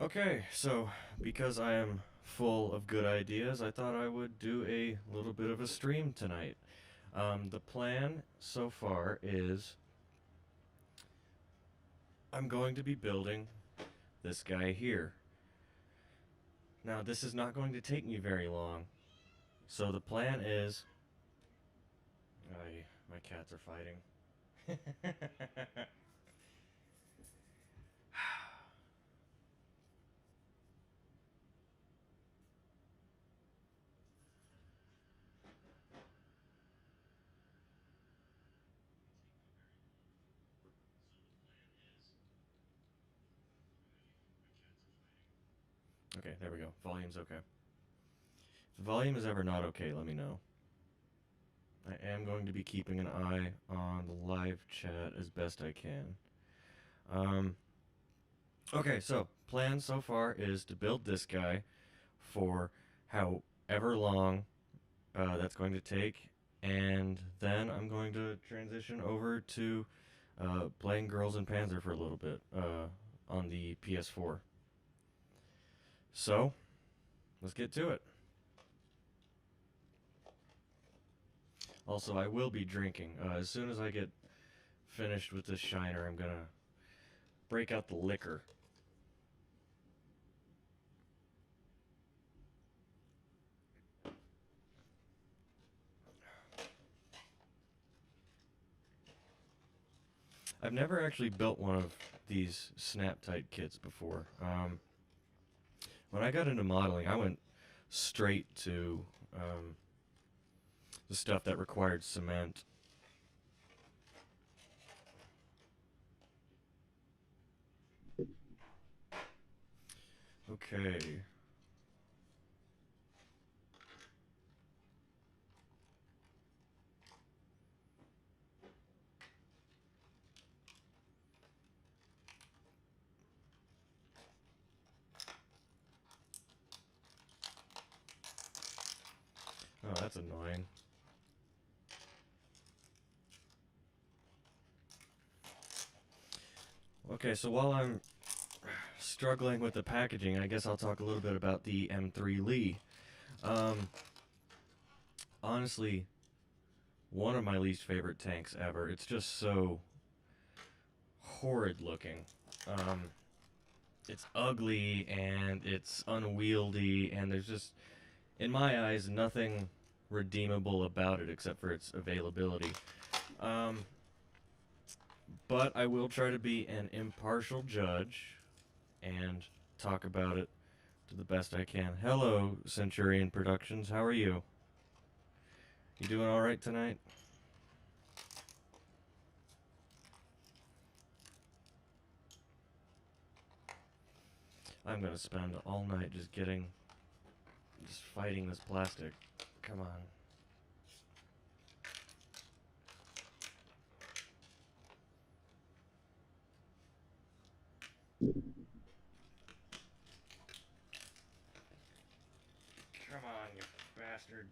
Okay, so because I am full of good ideas, I thought I would do a little bit of a stream tonight. The plan so far is I'm going to be building this guy here. Now, this is not going to take me very long. So the plan is. My cats are fighting. Okay, there we go. Volume's okay. If the volume is ever not okay, let me know. I am going to be keeping an eye on the live chat as best I can. Um, okay, so plan so far is to build this guy for however long that's going to take, and then I'm going to transition over to playing Girls in Panzer for a little bit on the PS4. So let's get to it. Also, I will be drinking. As soon as I get finished with this shiner, I'm gonna break out the liquor. I've never actually built one of these snap tight kits before. When I got into modeling, I went straight to the stuff that required cement. Okay. Oh, that's annoying. Okay, so while I'm struggling with the packaging, I guess I'll talk a little bit about the M3 Lee. Um, honestly, one of my least favorite tanks ever. It's just so horrid looking. Um, it's ugly and it's unwieldy, and there's just, in my eyes, nothing redeemable about it except for its availability. Um, but I will try to be an impartial judge and talk about it to the best I can. Hello, Centurion Productions. How are you? You doing all right tonight? I'm gonna spend all night just fighting this plastic. Come on. Come on, you bastard.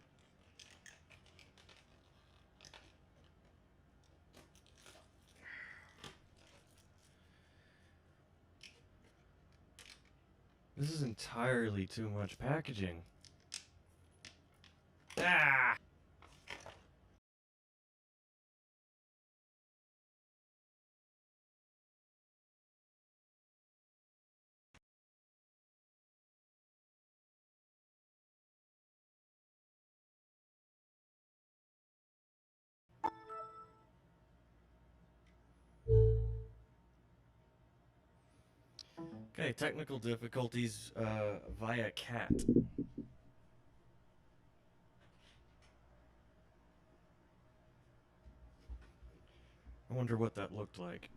This is entirely too much packaging. Ah! Okay, technical difficulties via cat. I wonder what that looked like.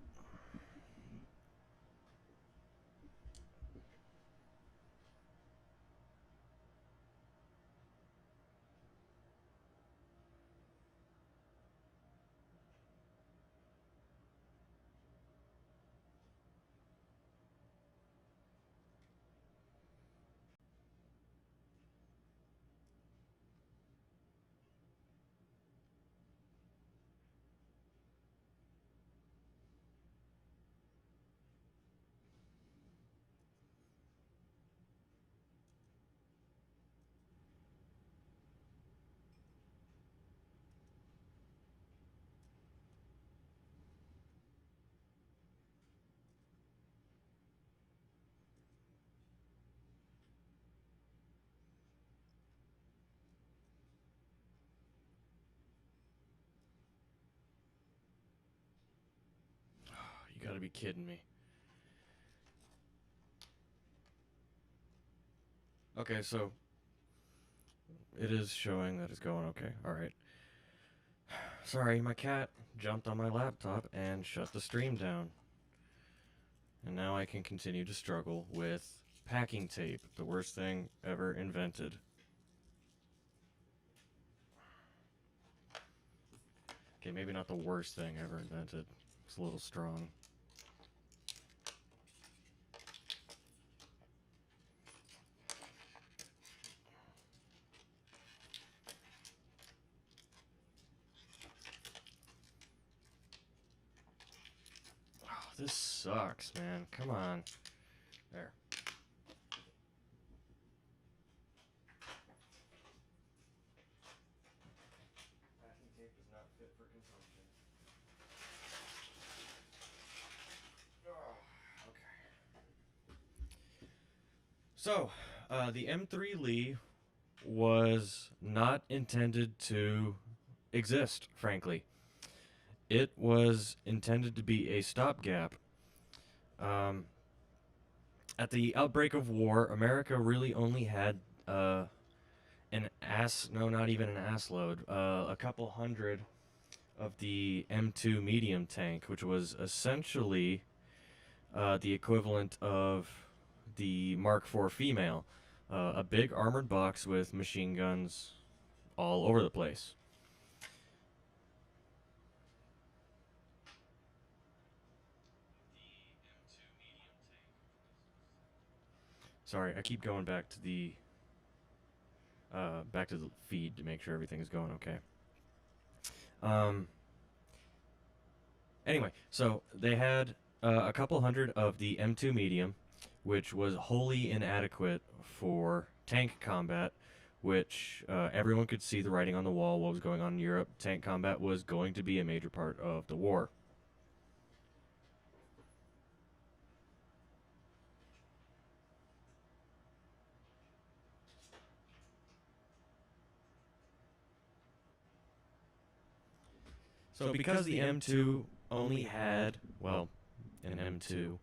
gotta be kidding me. Okay, so it is showing that it's going okay. Alright. Sorry, my cat jumped on my laptop and shut the stream down. And now I can continue to struggle with packing tape, the worst thing ever invented. Okay, maybe not the worst thing ever invented. It's a little strong. Oh, this sucks, man. Come on. There. Packing tape is not fit for consumption. Oh, okay. So, the M3 Lee was not intended to exist, frankly. It was intended to be a stopgap. At the outbreak of war, America really only had not even an ass load, a couple hundred of the M2 medium tank, which was essentially the equivalent of the Mark IV female, a big armored box with machine guns all over the place. Sorry, I keep going back to the feed to make sure everything's going okay. Anyway, so they had a couple hundred of the M2 medium, which was wholly inadequate for tank combat, which everyone could see the writing on the wall, what was going on in Europe. Tank combat was going to be a major part of the war. So because the M2 only had, well, an M2,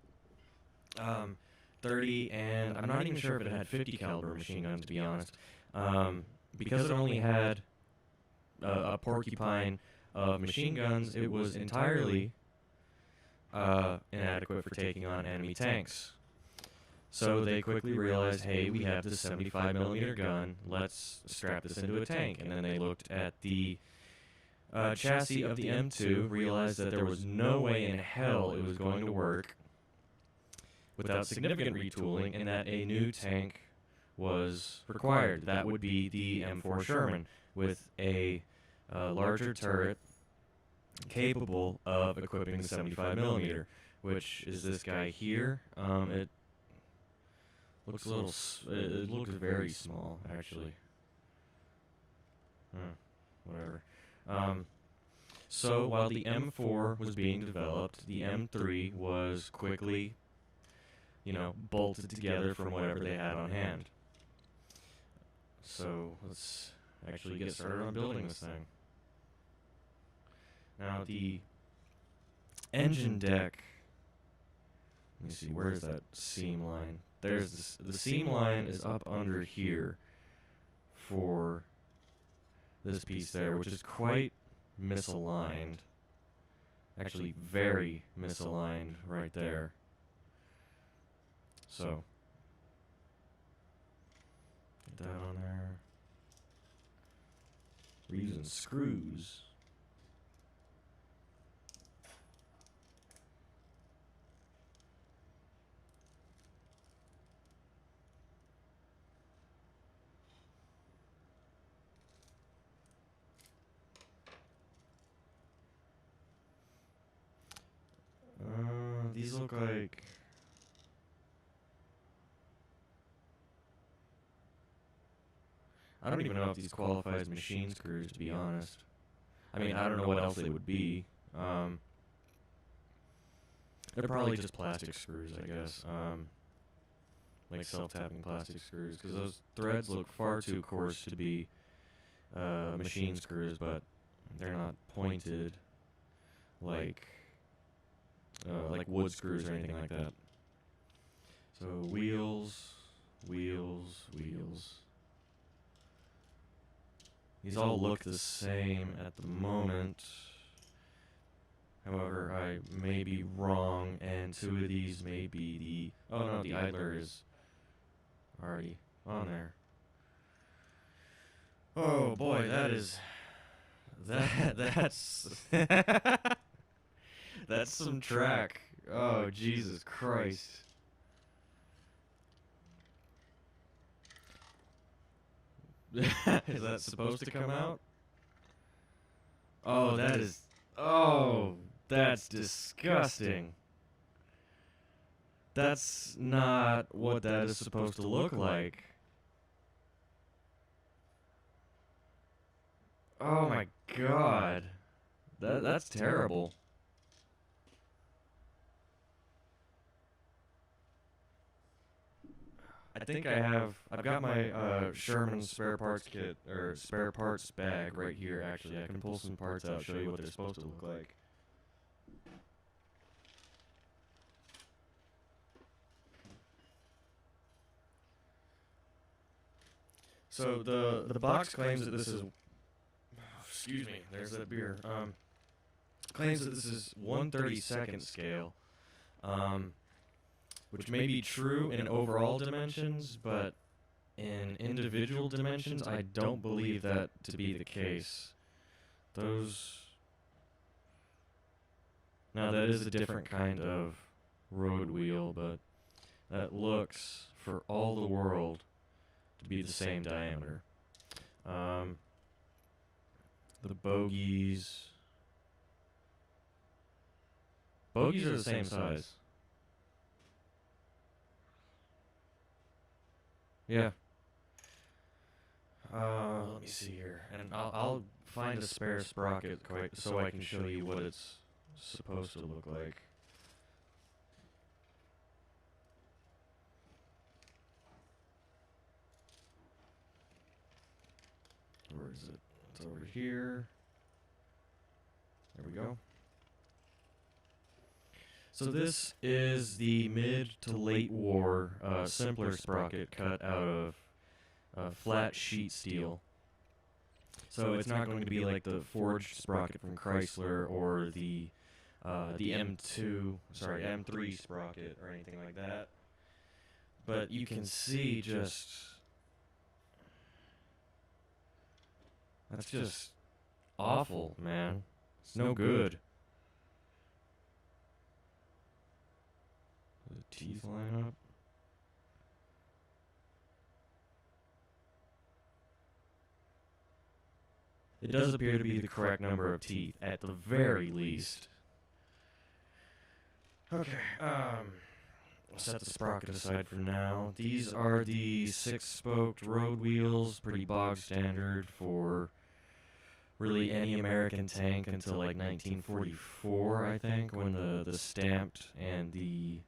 30, and I'm not even sure if it had 50 caliber machine guns, to be honest. Because it only had a porcupine of machine guns, it was entirely inadequate for taking on enemy tanks. So they quickly realized, hey, we have this 75mm gun, let's strap this into a tank. And then they looked at the chassis of the M2, realized that there was no way in hell it was going to work without significant retooling, and that a new tank was required. That would be the M4 Sherman, with a larger turret capable of equipping the 75mm, which is this guy here. It looks a little, it looks very small, actually. Whatever. So while the M4 was being developed, the M3 was quickly, bolted together from whatever they had on hand. So let's actually get started on building this thing. Now the engine deck, let me see, where's that seam line? There's this, the seam line is up under here for this piece there, which is quite misaligned. Actually, very misaligned right there. So, get that on there. We're using screws. These look like... I don't even know if these qualify as machine screws, to be honest. I mean, I don't know what else they would be. They're probably just plastic screws, I guess. Like self-tapping plastic screws, because those threads look far too coarse to be machine screws, but they're not pointed like like wood screws or anything like that. So wheels, wheels, wheels. These all look the same at the moment. However, I may be wrong, and 2 of these may be the... Oh no, the idler is already on there. Oh boy, that's... That's some track. Oh, Jesus Christ. Is that supposed to come out? Oh, that is... Oh, that's disgusting. That's not what that is supposed to look like. Oh my god. That's terrible. I've got my Sherman spare parts kit, or spare parts bag right here, actually. I can pull some parts out, show you what they're supposed to look like. So the box claims that this is... Excuse me, there's that beer. Claims that this is 1/32nd scale. Which may be true in overall dimensions, but in individual dimensions, I don't believe that to be the case. Now that is a different kind of road wheel, but that looks, for all the world, to be the same diameter. The bogies are the same size. Yeah. Let me see here, and I'll find a spare sprocket so I can show you what it's supposed to look like. Where is it? It's over here. There we go. So this is the mid to late war simpler sprocket cut out of flat sheet steel. So it's not going to be like the forged sprocket from Chrysler or the M3 sprocket or anything like that. But you can see just... That's just awful, man. It's no good. The teeth line up. It does appear to be the correct number of teeth, at the very least. Okay, I'll set the sprocket aside for now. These are the 6-spoked road wheels, pretty bog standard for really any American tank until like 1944, I think, when the stamped and the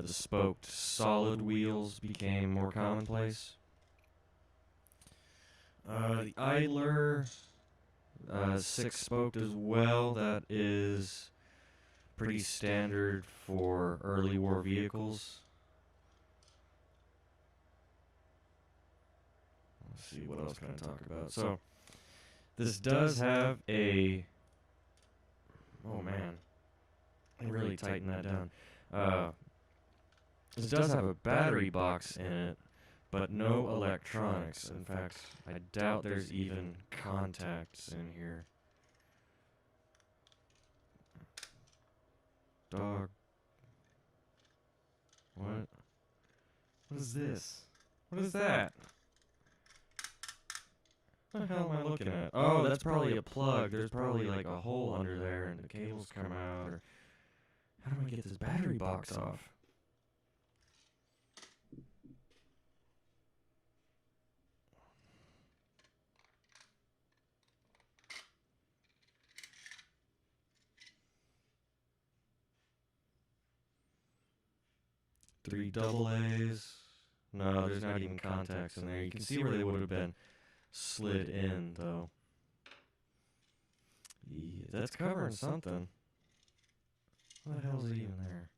spoked solid wheels became more commonplace. The idler, 6-spoked as well. That is pretty standard for early war vehicles. Let's see, what else can I talk about? So, this does have a... Oh man, I really tighten that down. This does have a battery box in it, but no electronics. In fact, I doubt there's even contacts in here. Dog. What? What is this? What is that? What the hell am I looking at? Oh, that's probably a plug. There's probably like a hole under there and the cables come out. Or how do I get this battery box off? Three double A's. No, there's not even contacts in there. You can see where they would have been slid in, though. Yeah, that's covering something. What the hell's even there?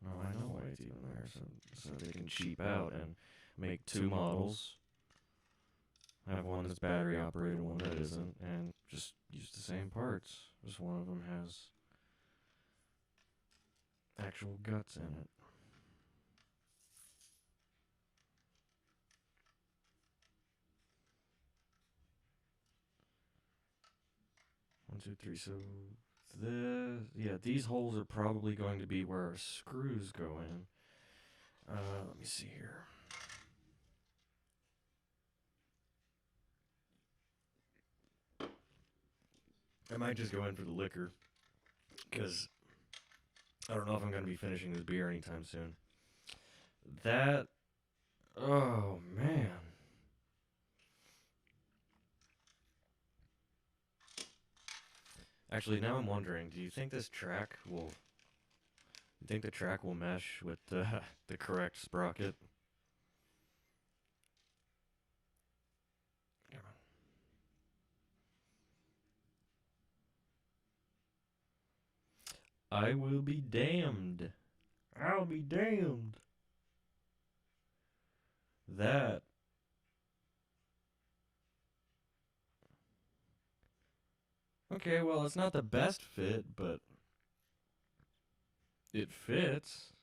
No, I know why it's even there, so they can cheap out and make two models. Have one that's battery operated, one that isn't, and just use the same parts. Just one of them has actual guts in it. One, two, three. So these holes are probably going to be where our screws go in. Let me see here. I might just go in for the liquor, because I don't know if I'm going to be finishing this beer anytime soon. Oh man. Actually, now I'm wondering, do you think the track will mesh with the correct sprocket? Come on. I will be damned. I'll be damned. That. Okay, well, it's not the best fit, but it fits.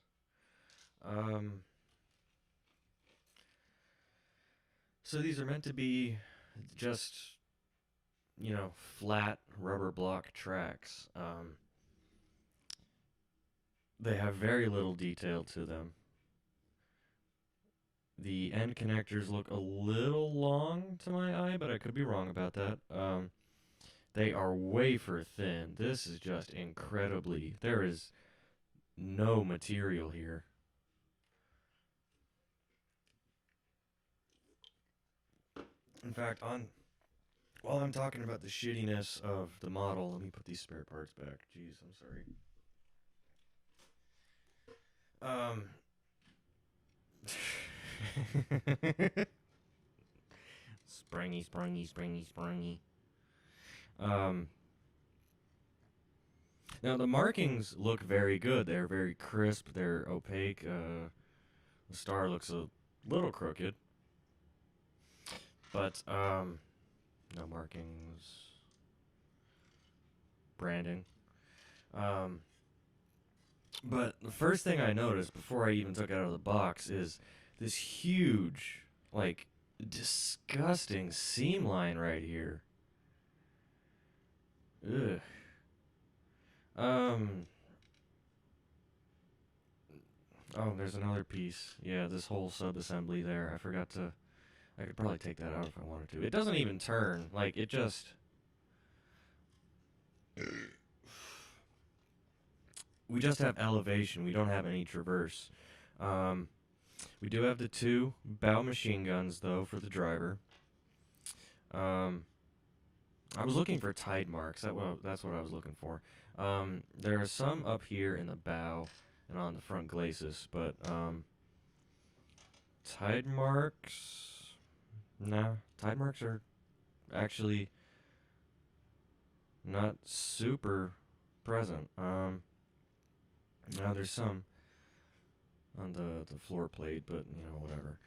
So these are meant to be just, flat rubber block tracks. They have very little detail to them. The end connectors look a little long to my eye, but I could be wrong about that. They are wafer thin. This is just incredibly... There is no material here. In fact, while I'm talking about the shittiness of the model, let me put these spare parts back. Jeez, I'm sorry. Springy. Now the markings look very good. They're very crisp. They're opaque. The star looks a little crooked, but no markings. Branding. But the first thing I noticed before I even took it out of the box is this huge, like, disgusting seam line right here. Ugh. Oh, there's another piece. Yeah, this whole sub-assembly there. I could probably take that out if I wanted to. It doesn't even turn. Like, it just... We just have elevation. We don't have any traverse. We do have the two bow machine guns, though, for the driver. I was looking for tide marks. That's what I was looking for. There are some up here in the bow and on the front glacis, but tide marks... Nah, tide marks are actually not super present. Now there's some on the floor plate, but, whatever.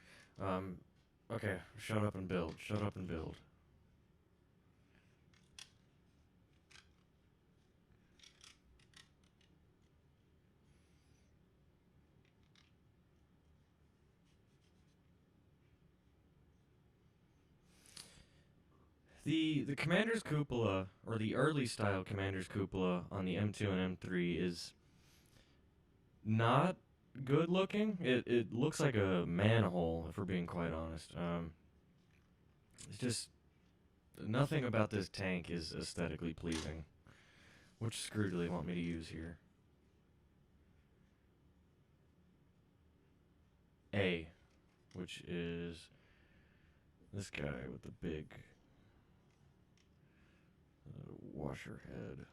Okay, shut up and build. The Commander's cupola, or the early style Commander's cupola on the M2 and M3 is not good looking. It looks like a manhole, if we're being quite honest. It's just nothing about this tank is aesthetically pleasing. Which screw do they want me to use here? A, which is this guy with the big washer head.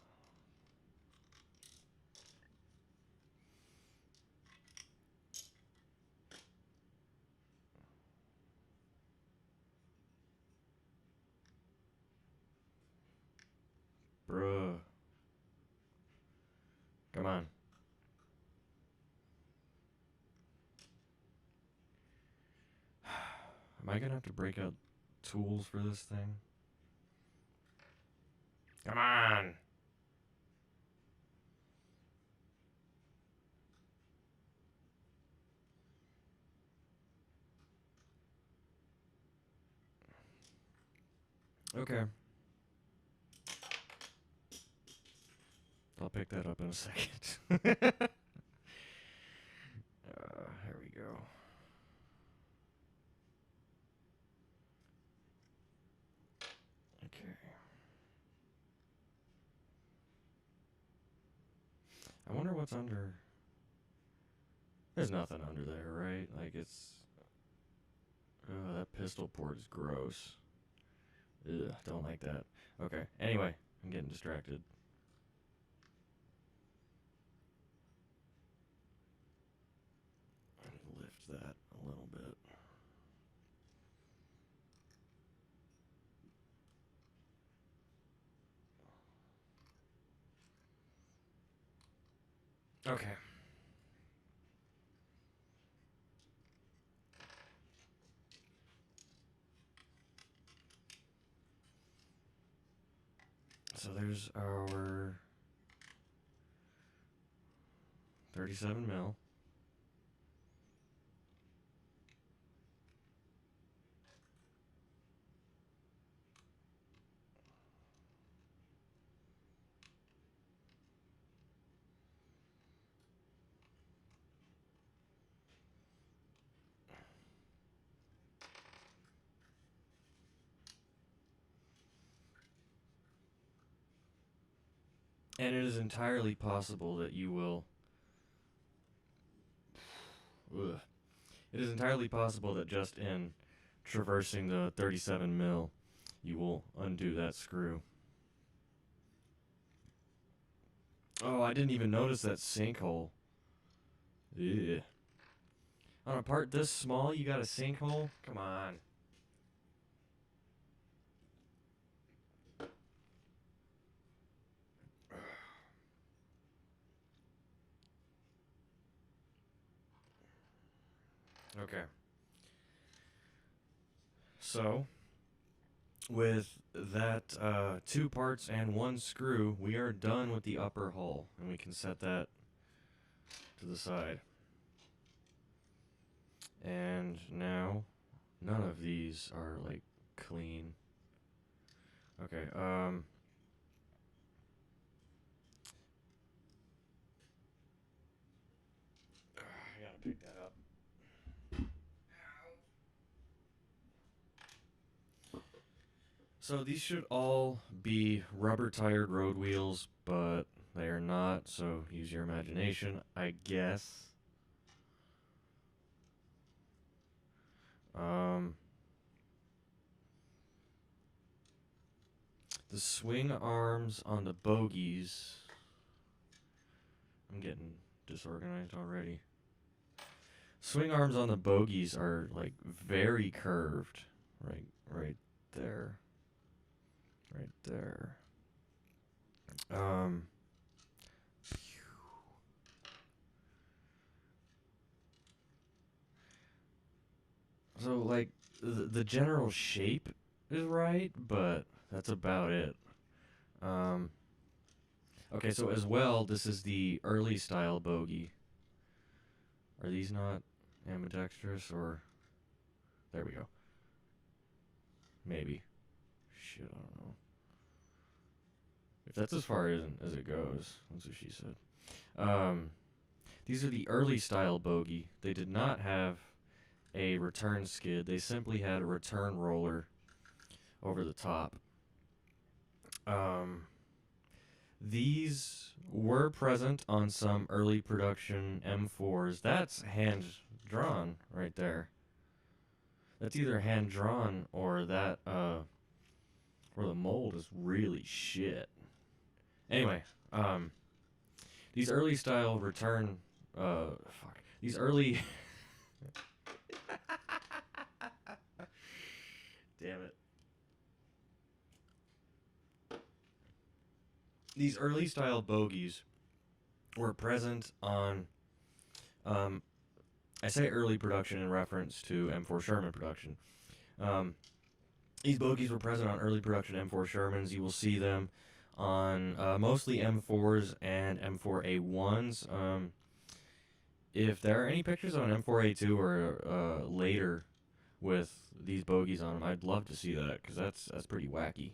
Bruh. Am I gonna have to break out tools for this thing? Come on! Okay. I'll pick that up in a second. Here we go. Okay. I wonder what's under. There's nothing under there, right? Like it's. That pistol port is gross. Ugh, don't like that. Okay. Anyway, I'm getting distracted. I'm gonna lift that a little bit. Okay. So there's our 37 mil. And it is entirely possible that you will. Ugh. It is entirely possible that just in traversing the 37 mil, you will undo that screw. Oh, I didn't even notice that sinkhole. Ugh. On a part this small, you got a sinkhole? Come on. Okay. So, with that 2 parts and 1 screw, we are done with the upper hull, and we can set that to the side. And now, none of these are like clean. Okay, I gotta pick that up. So these should all be rubber-tired road wheels, but they are not, so use your imagination, I guess. The swing arms on the bogies... I'm getting disorganized already. Swing arms on the bogies are, like, very curved. Right there. Right there. So, like, the general shape is right, but that's about it. Okay, so as well, this is the early style bogey. Are these not ambidextrous, or... There we go. Maybe. Shit, I don't know. If that's as far as it goes, that's what she said. These are the early style bogey. They did not have a return skid. They simply had a return roller over the top. These were present on some early production M4s. That's hand drawn right there. That's either hand drawn or that or the mold is really shit. Anyway, these early style return these early damn it. These early style bogies were present on I say early production in reference to M4 Sherman production. Um, these bogies were present on early production M4 Shermans. You will see them on mostly M4s and M4A1s. If there are any pictures on M4A2 or later with these bogies on them, I'd love to see that, because that's pretty wacky.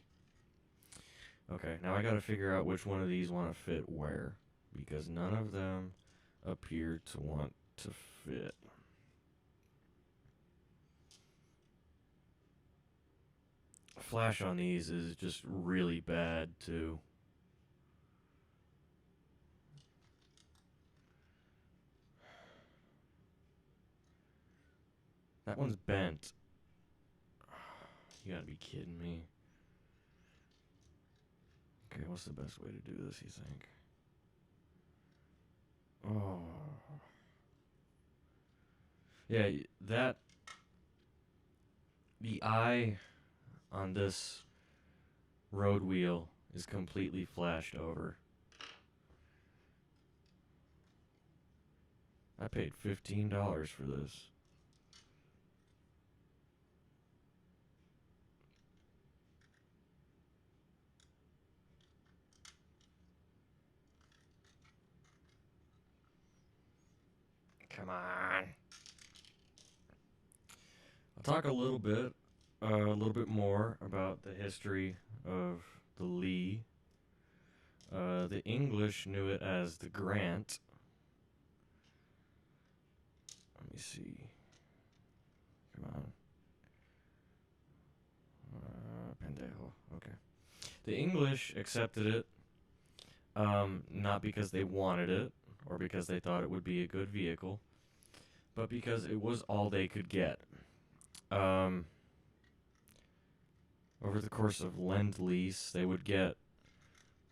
Okay, now I gotta figure out which one of these want to fit where, because none of them appear to want to fit. Flash on these is just really bad too. That one's bent. You gotta be kidding me. Okay, what's the best way to do this, you think? Oh. Yeah, the eye on this road wheel is completely flashed over. I paid $15 for this. Come on. I'll talk a little bit more about the history of the Lee. The English knew it as the Grant. Let me see. Come on. Pendejo. Okay. The English accepted it, not because they wanted it or because they thought it would be a good vehicle, but because it was all they could get. Over the course of Lend-Lease, they would get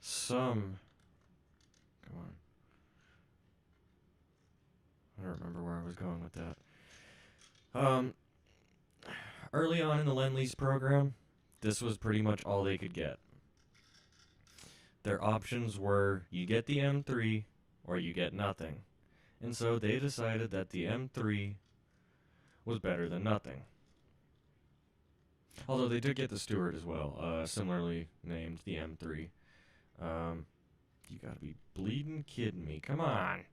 some. Come on. I don't remember where I was going with that. Early on in the Lend-Lease program, this was pretty much all they could get. Their options were you get the M3 or you get nothing. And so they decided that the M3 was better than nothing. Although they did get the Stewart as well, similarly named the M3. You gotta be bleeding kidding me. Come on.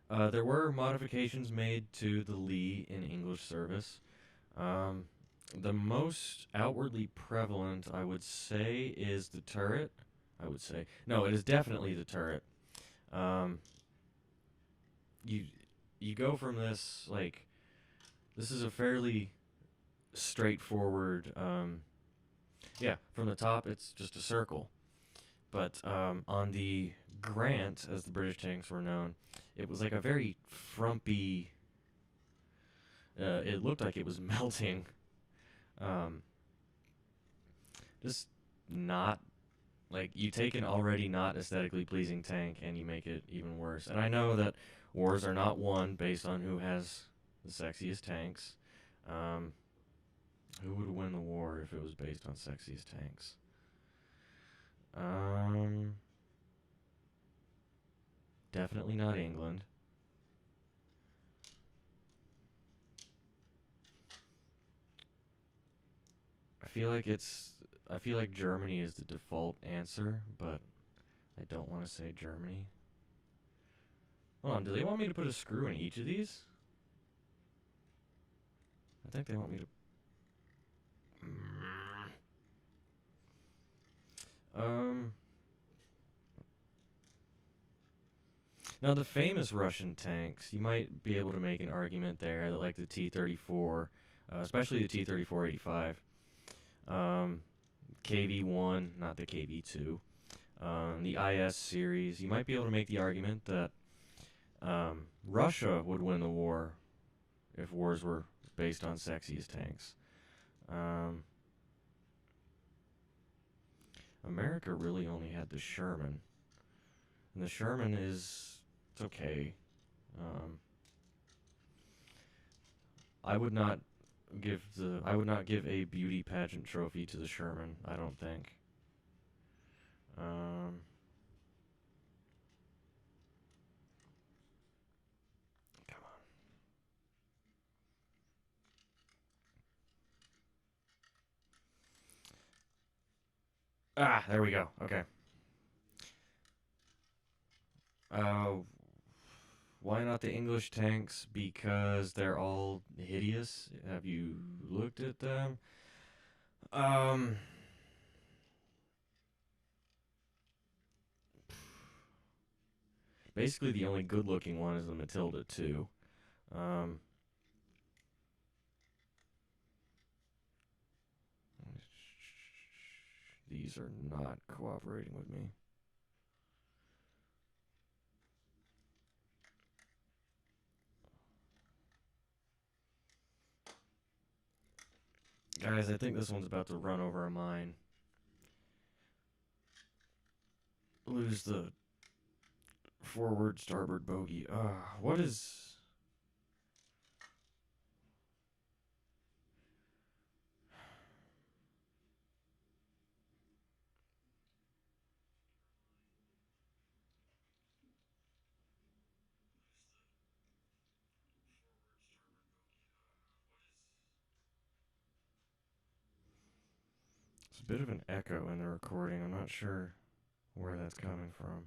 There were modifications made to the Lee in English service. The most outwardly prevalent, I would say, is the turret. I would say. No, it is definitely the turret. You go from this, like, this is a fairly straightforward, yeah, from the top it's just a circle. But on the Grant, as the British tanks were known, it was like a very frumpy, it looked like it was melting. Just not, like, you take an already not aesthetically pleasing tank and you make it even worse. And I know that wars are not won based on who has the sexiest tanks. Who would win the war if it was based on sexiest tanks? Definitely not England. I feel like Germany is the default answer, but I don't want to say Germany. Hold on, do they want me to put a screw in each of these? I think they want me to... Now, the famous Russian tanks, you might be able to make an argument there that, like, the T-34, especially the T-34-85, KV-1, not the KV-2, the IS series, you might be able to make the argument that Russia would win the war if wars were based on sexiest tanks. America really only had the Sherman. And the Sherman is... it's okay. I would not give a beauty pageant trophy to the Sherman, I don't think. Ah, there we go. Okay. Uh, why not the English tanks? Because they're all hideous. Have you looked at them? Um, basically the only good-looking one is the Matilda too. Um, these are not cooperating with me. Guys, I think this one's about to run over a mine. Lose the forward starboard bogey. What is... It's a bit of an echo in the recording. I'm not sure where that's coming from.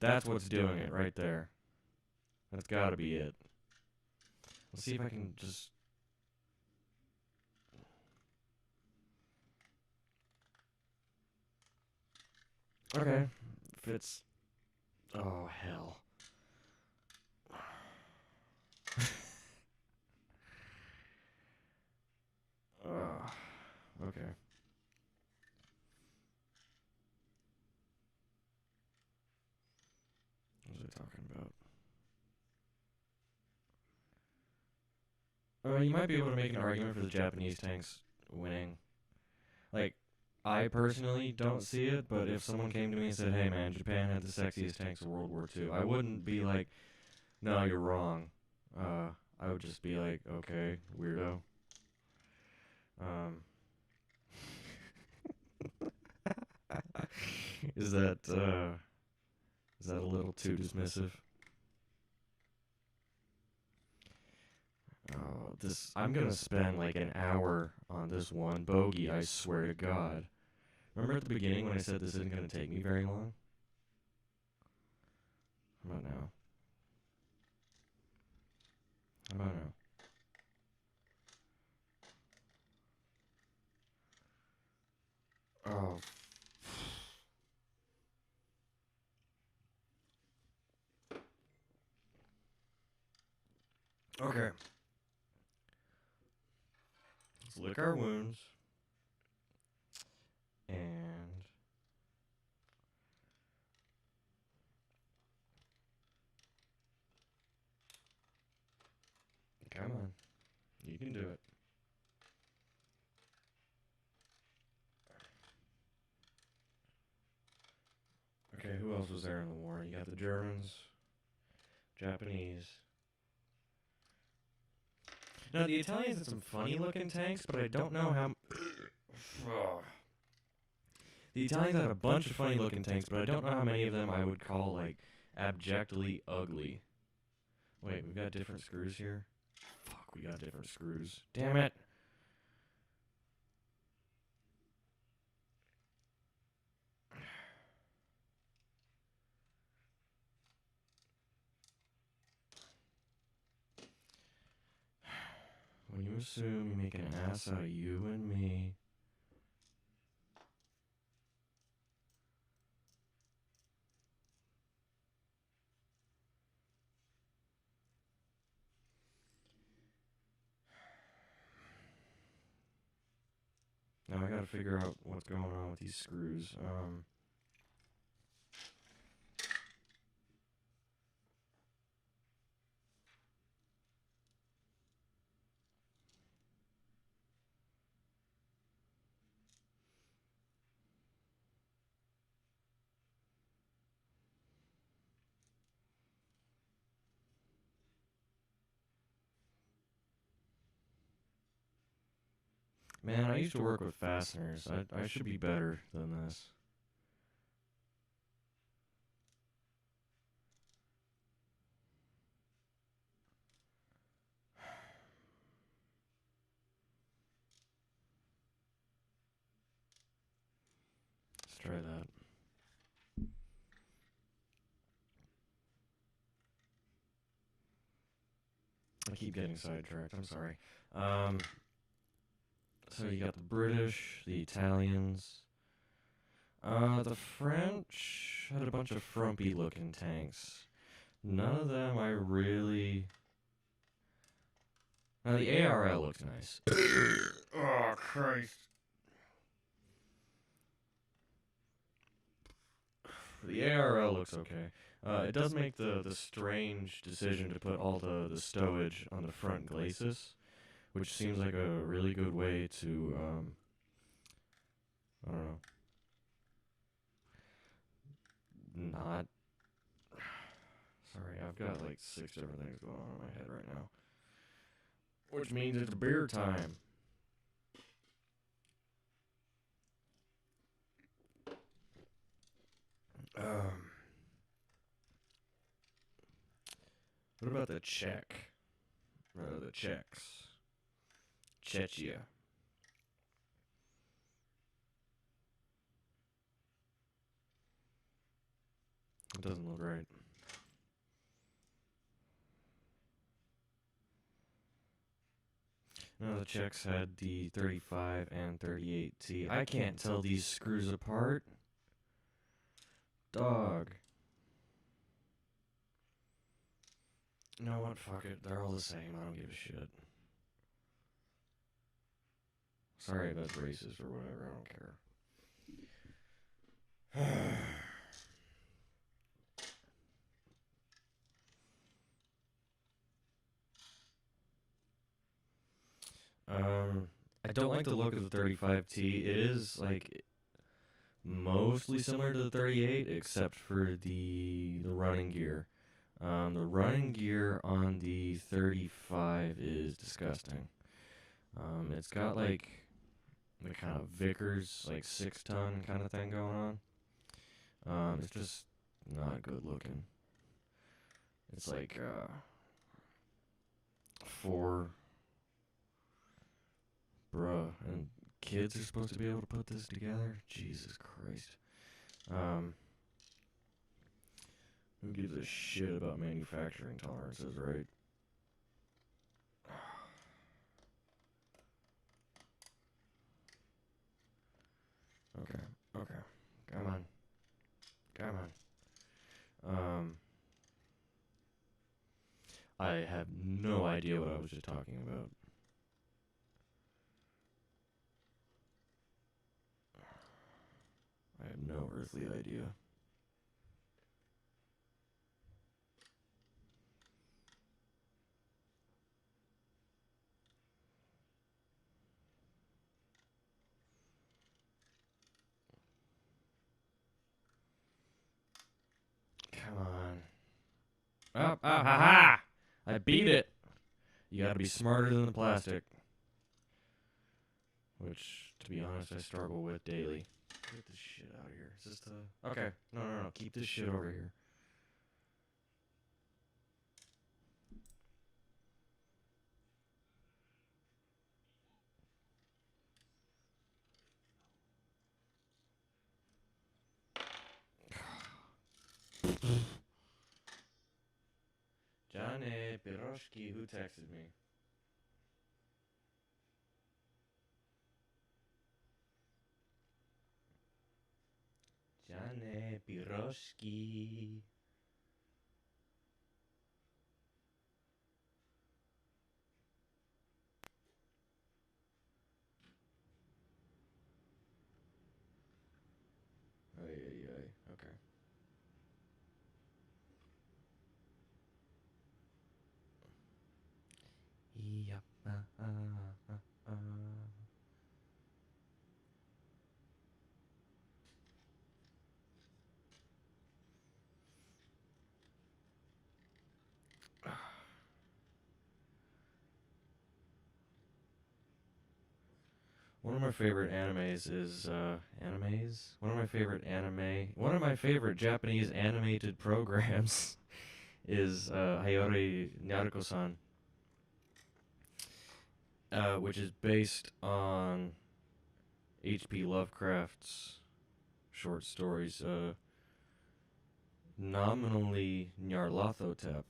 That's what's doing it right there. That's gotta be it. Let's see if I can just... Okay. If it's... Oh, hell. Okay. What was I talking about? You might be able to make an argument for the Japanese tanks winning. Like, I personally don't see it, but if someone came to me and said, hey man, Japan had the sexiest tanks of World War II, I wouldn't be like, no, you're wrong. I would just be like, okay, weirdo. Um, is that a little too dismissive? Oh, I'm gonna spend like an hour on this one bogey, I swear to God. Remember at the beginning when I said this isn't gonna take me very long? How about now? How about now? Oh. Okay. Let's lick our wounds. And... Come on. You can do it. Okay, who else was there in the war? You got the Germans, Japanese. Now, the Italians had some funny-looking tanks, but I don't know how... The Italians had a bunch of funny-looking tanks, but I don't know how many of them I would call, like, abjectly ugly. Wait, we've got different screws here? Fuck, we got different screws. Damn it! When you assume you make an ass out of you and me... Now I gotta figure out what's going on with these screws. Man, I used to work with fasteners. I should be better than this. I keep getting sidetracked. I'm sorry. So you got the British, the Italians. The French had a bunch of frumpy-looking tanks. None of them I really... Now, the ARL looks nice. Oh, Christ. The ARL looks okay. It does make the strange decision to put all the stowage on the front glacis, which seems like a really good way to, I don't know, not... Sorry, I've got like 6 different things going on in my head right now. Which means it's beer time. What about the Czech? The Czechs. Czechia. It doesn't look right. No, the Czechs had the 35 and 38T. I can't tell these screws apart. Dog. You know what? Fuck it. They're all the same. I don't give a shit. Sorry if that's racist or whatever. I don't care. I don't like the look of the 35T. It is, like, mostly similar to the 38, except for the running gear. The running gear on the 35 is disgusting. It's got, like, the kind of Vickers, like, 6-ton kind of thing going on. It's just not good looking. It's like, 4... Bruh, and kids are supposed to be able to put this together? Jesus Christ. Who gives a shit about manufacturing tolerances, right? Okay. Come on. I have no idea what I was just talking about. I have no earthly idea. Come on. Ha ha! I beat it! You gotta be smarter than the plastic. Which, to be honest, I struggle with daily. Get this shit out of here. Is this the... Okay. No. Keep this shit over here. Johnny Piroshki, who texted me? Johnny Piroshki. Okay. Yep. One of my favorite animes is, One of my favorite Japanese animated programs is, Hayori Naruko-san, which is based on H.P. Lovecraft's short stories, nominally Nyarlathotep.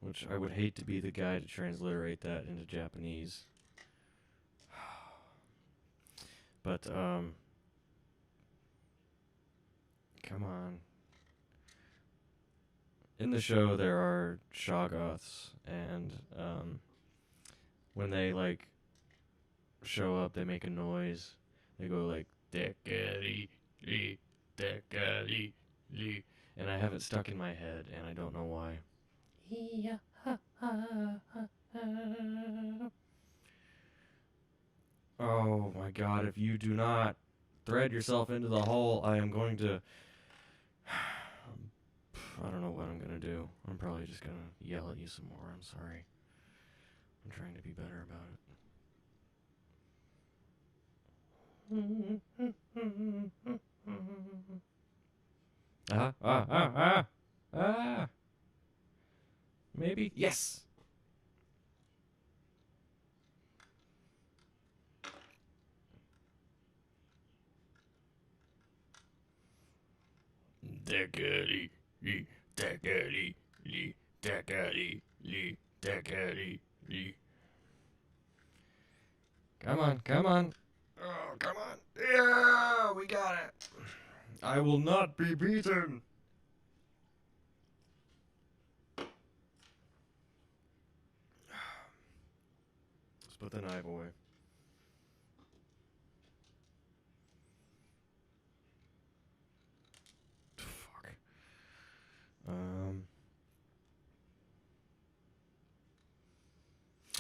which I would hate to be the guy to transliterate that into Japanese. But, come on. In the show, there are Shoggoths, and, when they, like, show up, they make a noise. They go, like, Dekari, li, Dekari, li. And I have it stuck in my head, and I don't know why. Oh my god, if you do not thread yourself into the hole, I am going to... I don't know what I'm going to do. I'm probably just going to yell at you some more. I'm sorry. I'm trying to be better about it. Maybe? Yes! Decadi, li, decadi, li, decadi, li, decadi, li. Come on, come on. Oh, come on. Yeah, we got it. I will not be beaten. Let's put the knife away. Fuck.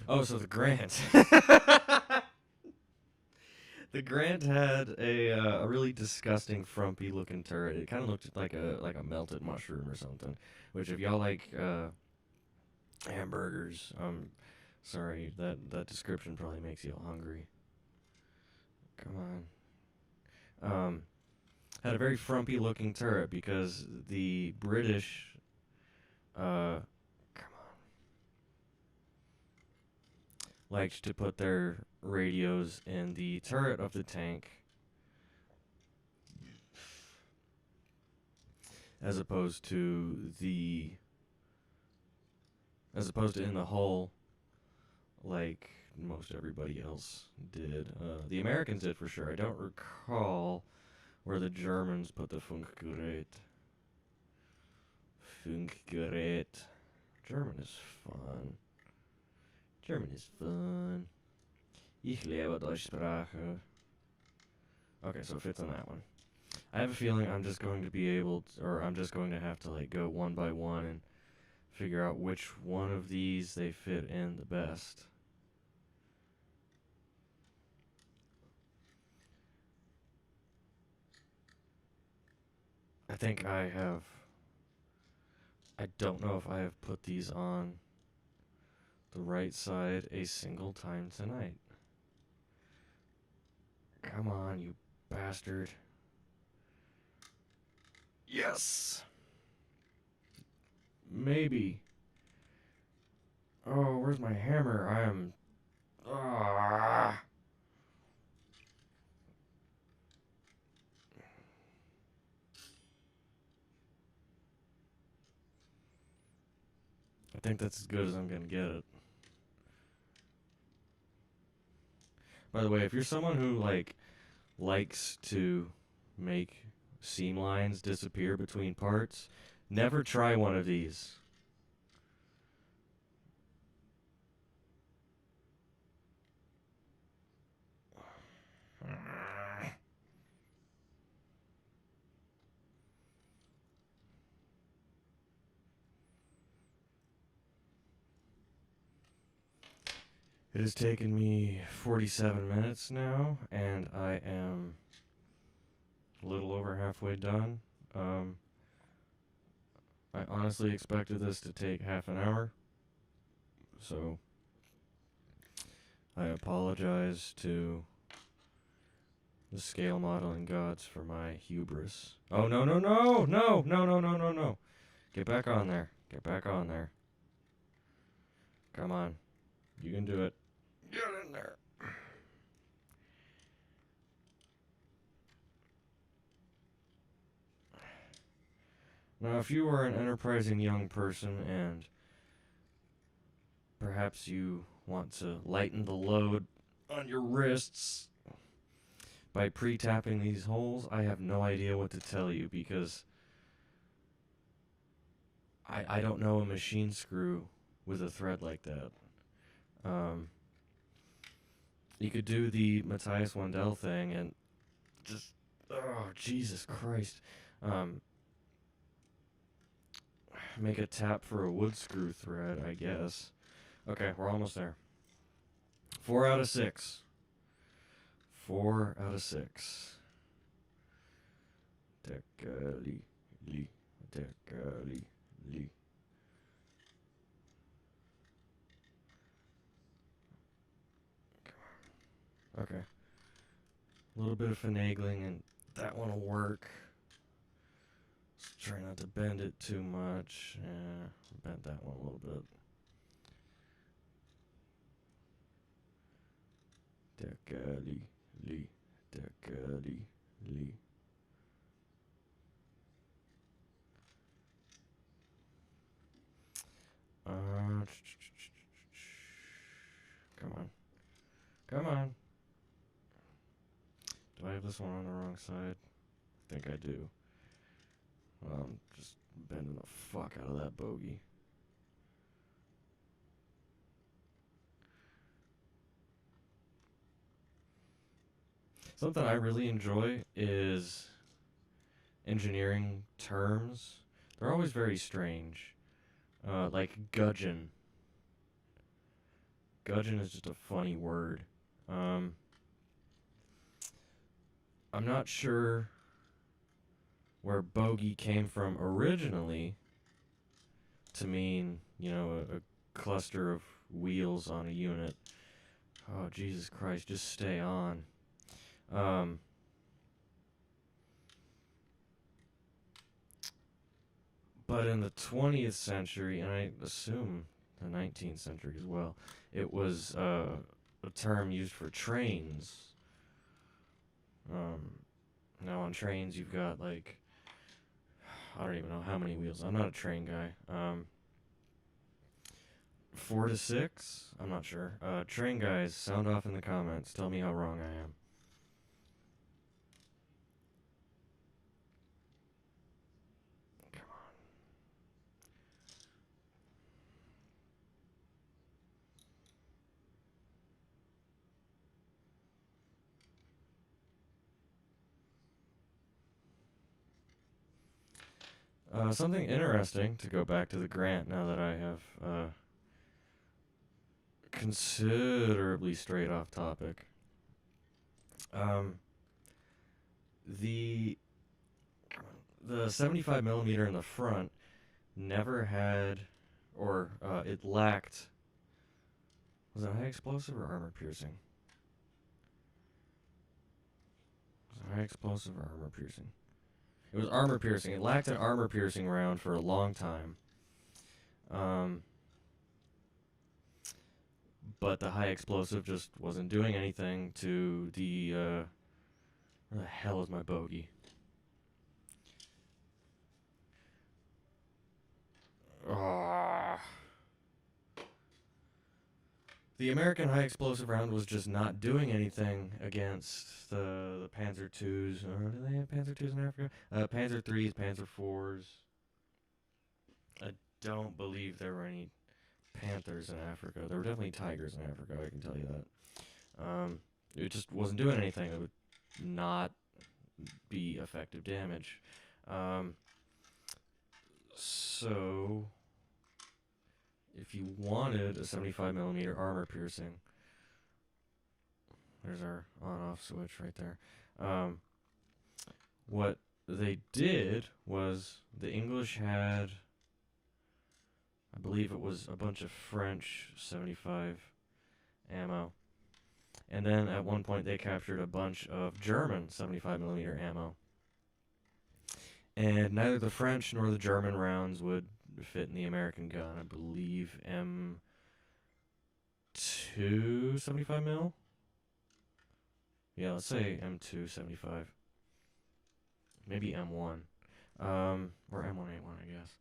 Oh, so the Grant. The Grant had a really disgusting, frumpy-looking turret. It kind of looked like a melted mushroom or something. Which, if y'all like hamburgers, sorry, that description probably makes you hungry. Come on. Had a very frumpy-looking turret because the British, come on, liked to put their radios in the turret of the tank as opposed to in the hull like most everybody else did. The Americans did for sure. I don't recall where the Germans put the Funkgerät. Funkgerät. German is fun. German is fun. Ich liebe Deutschsprache. Okay, so it fits on that one. I have a feeling I'm just going to be able to, or I'm just going to have to like go one by one and figure out which one of these they fit in the best. I think I don't know if I have put these on the right side a single time tonight. Come on, you bastard. Yes! Maybe. Oh, where's my hammer? I am... Ah. I think that's as good as I'm gonna get it. By the way, if you're someone who, like, likes to make seam lines disappear between parts, never try one of these. It has taken me 47 minutes now, and I am a little over halfway done. I honestly expected this to take half an hour, so I apologize to the scale modeling gods for my hubris. Oh, no, no, no, no, no, no, no, no, no. Get back on there. Get back on there. Come on. You can do it. Get in there. Now, if you are an enterprising young person and Perhaps you want to lighten the load on your wrists by pre-tapping these holes. I have no idea what to tell you because I don't know a machine screw with a thread like that. Um, you could do the Matthias Wendell thing and just, oh, Jesus Christ. Um, make a tap for a wood screw thread, I guess. Okay, we're almost there. 4 out of 6. 4 out of 6. Decali, li, decali, li. Okay. A little bit of finagling and that one will work. Just try not to bend it too much. Yeah, bend that one a little bit. Decali, li, decali, li. Come on. Come on. Do I have this one on the wrong side? I think I do. Well, I'm just bending the fuck out of that bogey. Something I really enjoy is engineering terms. They're always very strange. Like gudgeon. Gudgeon is just a funny word. I'm not sure where bogey came from originally to mean, a cluster of wheels on a unit. Oh, Jesus Christ, just stay on. But in the 20th century, and I assume the 19th century as well, it was a term used for trains. Now on trains you've got like, I don't even know how many wheels. I'm not a train guy. 4 to 6? I'm not sure. Train guys, sound off in the comments. Tell me how wrong I am. Something interesting to go back to the grant now that I have considerably strayed off topic. The 75 millimeter in the front never had, or it lacked. Was it high explosive or armor piercing? Was it high explosive or armor piercing? It was armor piercing. It lacked an armor piercing round for a long time. But the high explosive just wasn't doing anything to the, where the hell is my bogey? The American high explosive round was just not doing anything against the Panzer IIs. Or do they have Panzer IIs in Africa? Panzer IIIs, Panzer IVs. I don't believe there were any panthers in Africa. There were definitely tigers in Africa, I can tell you that. It just wasn't doing anything. It would not be effective damage. So, if you wanted a 75 millimeter armor piercing, there's our on-off switch right there. What they did was the English had, I believe it was a bunch of French 75 ammo. And then at one point they captured a bunch of German 75 millimeter ammo. And neither the French nor the German rounds would fit in the American gun. I believe M2 75 mil? Yeah, let's say M2 75. Maybe M1. Or M1A1, I guess.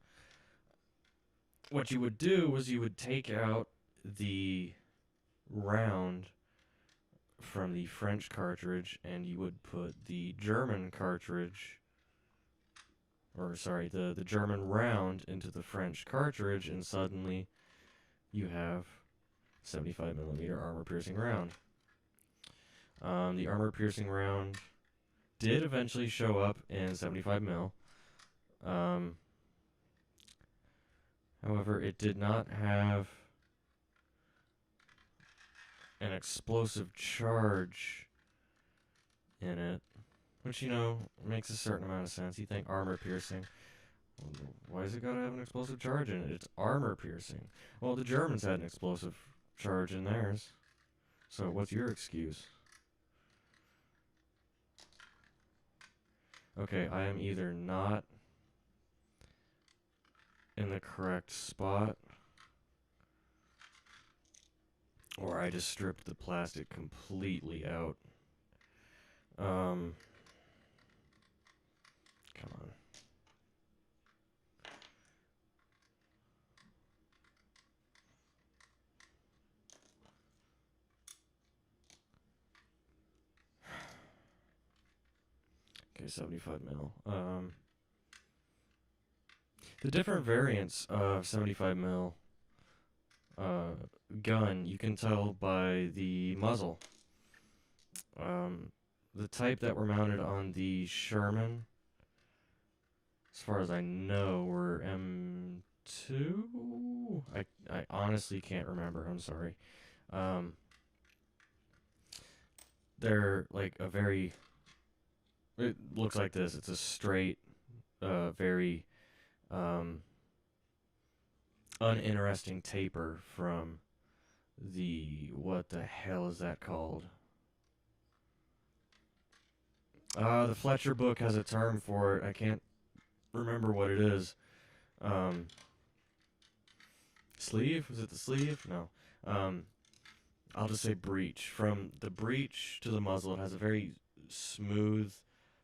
What you would do was you would take out the round from the French cartridge and you would put the German cartridge, or sorry, the German round into the French cartridge, and suddenly you have 75mm armor-piercing round. The armor-piercing round did eventually show up in 75mm. However, it did not have an explosive charge in it, which, you know, makes a certain amount of sense. You think armor-piercing. Why does it gotta have an explosive charge in it? It's armor-piercing. Well, the Germans had an explosive charge in theirs. So what's your excuse? Okay, I am either not in the correct spot, or I just stripped the plastic completely out. Come on. Okay, 75mm. The different variants of 75mm gun, you can tell by the muzzle. The type that were mounted on the Sherman, as far as I know, were M2? I honestly can't remember, I'm sorry. They're like a very... It looks like this. It's a straight, very uninteresting taper from the... What the hell is that called? The Fletcher book has a term for it. I can't remember what it is. Sleeve? Is it the sleeve? No. I'll just say breech. From the breech to the muzzle, it has a very smooth,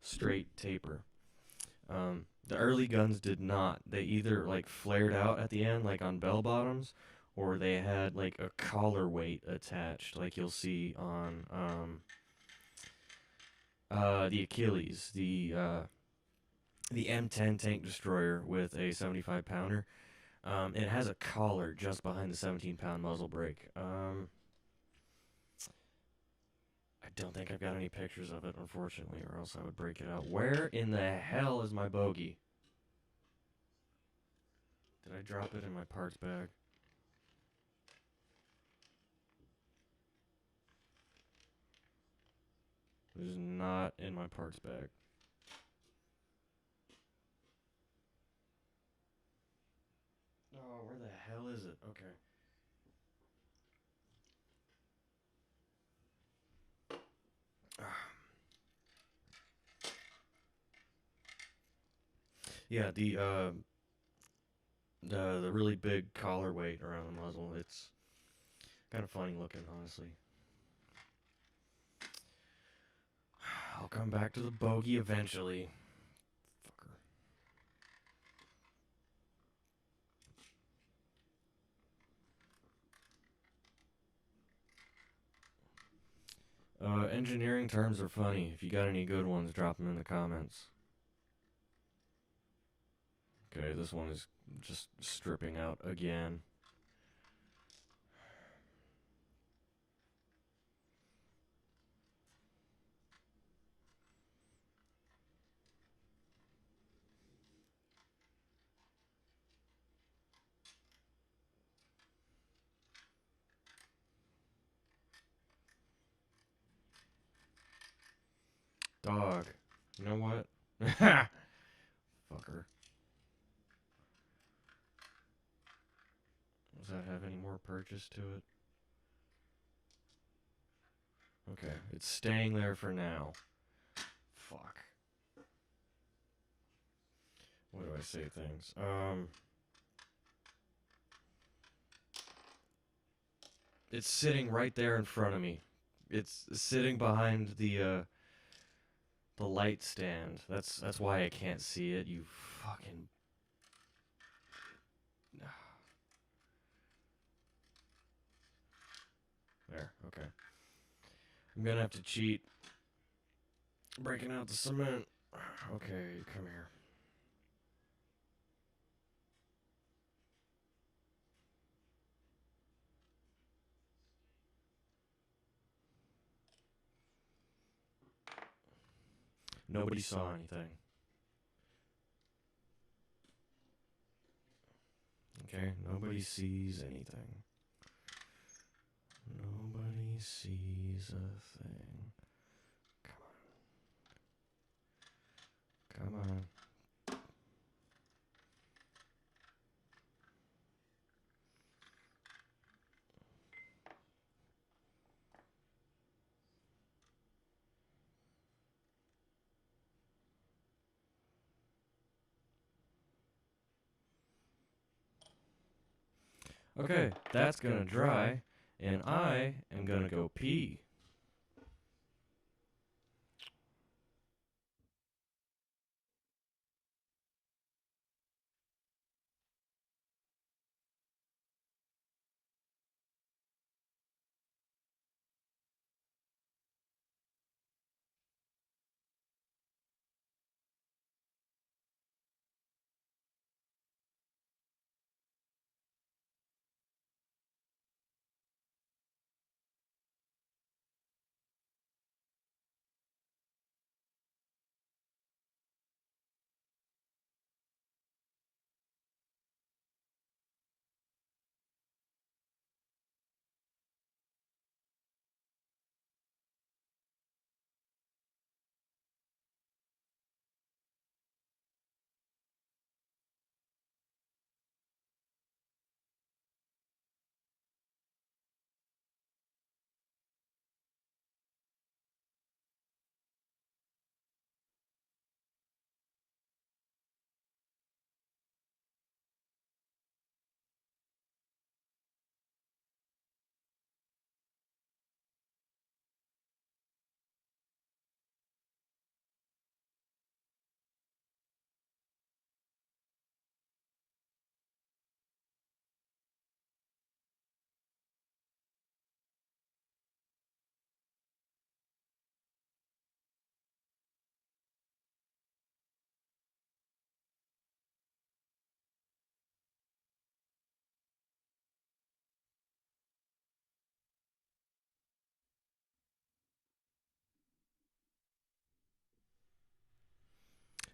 straight taper. The early guns did not. They either like flared out at the end, like on bell bottoms, or they had like a collar weight attached, like you'll see on the Achilles, the M10 tank destroyer with a 75 pounder. It has a collar just behind the 17-pound muzzle brake. I don't think I've got any pictures of it, unfortunately, or else I would break it out. Where in the hell is my bogey? Did I drop it in my parts bag? It is not in my parts bag. Oh, where the hell is it? Okay. Yeah, the really big collar weight around the muzzle. It's kind of funny looking, honestly. I'll come back to the bogey eventually. Fucker. Engineering terms are funny. If you got any good ones, drop them in the comments. Okay, this one is just stripping out again. Dog. You know what? Fucker. Does that have any more purchase to it? Okay, it's staying there for now. Fuck. What do I say things? It's sitting right there in front of me. It's sitting behind the light stand. That's why I can't see it. You fucking... There, okay. I'm gonna have to cheat. Breaking out the cement. Okay, come here. Nobody saw anything. Okay, nobody sees anything. Nobody sees a thing. Come on. Okay, that's gonna dry, and I am gonna go pee.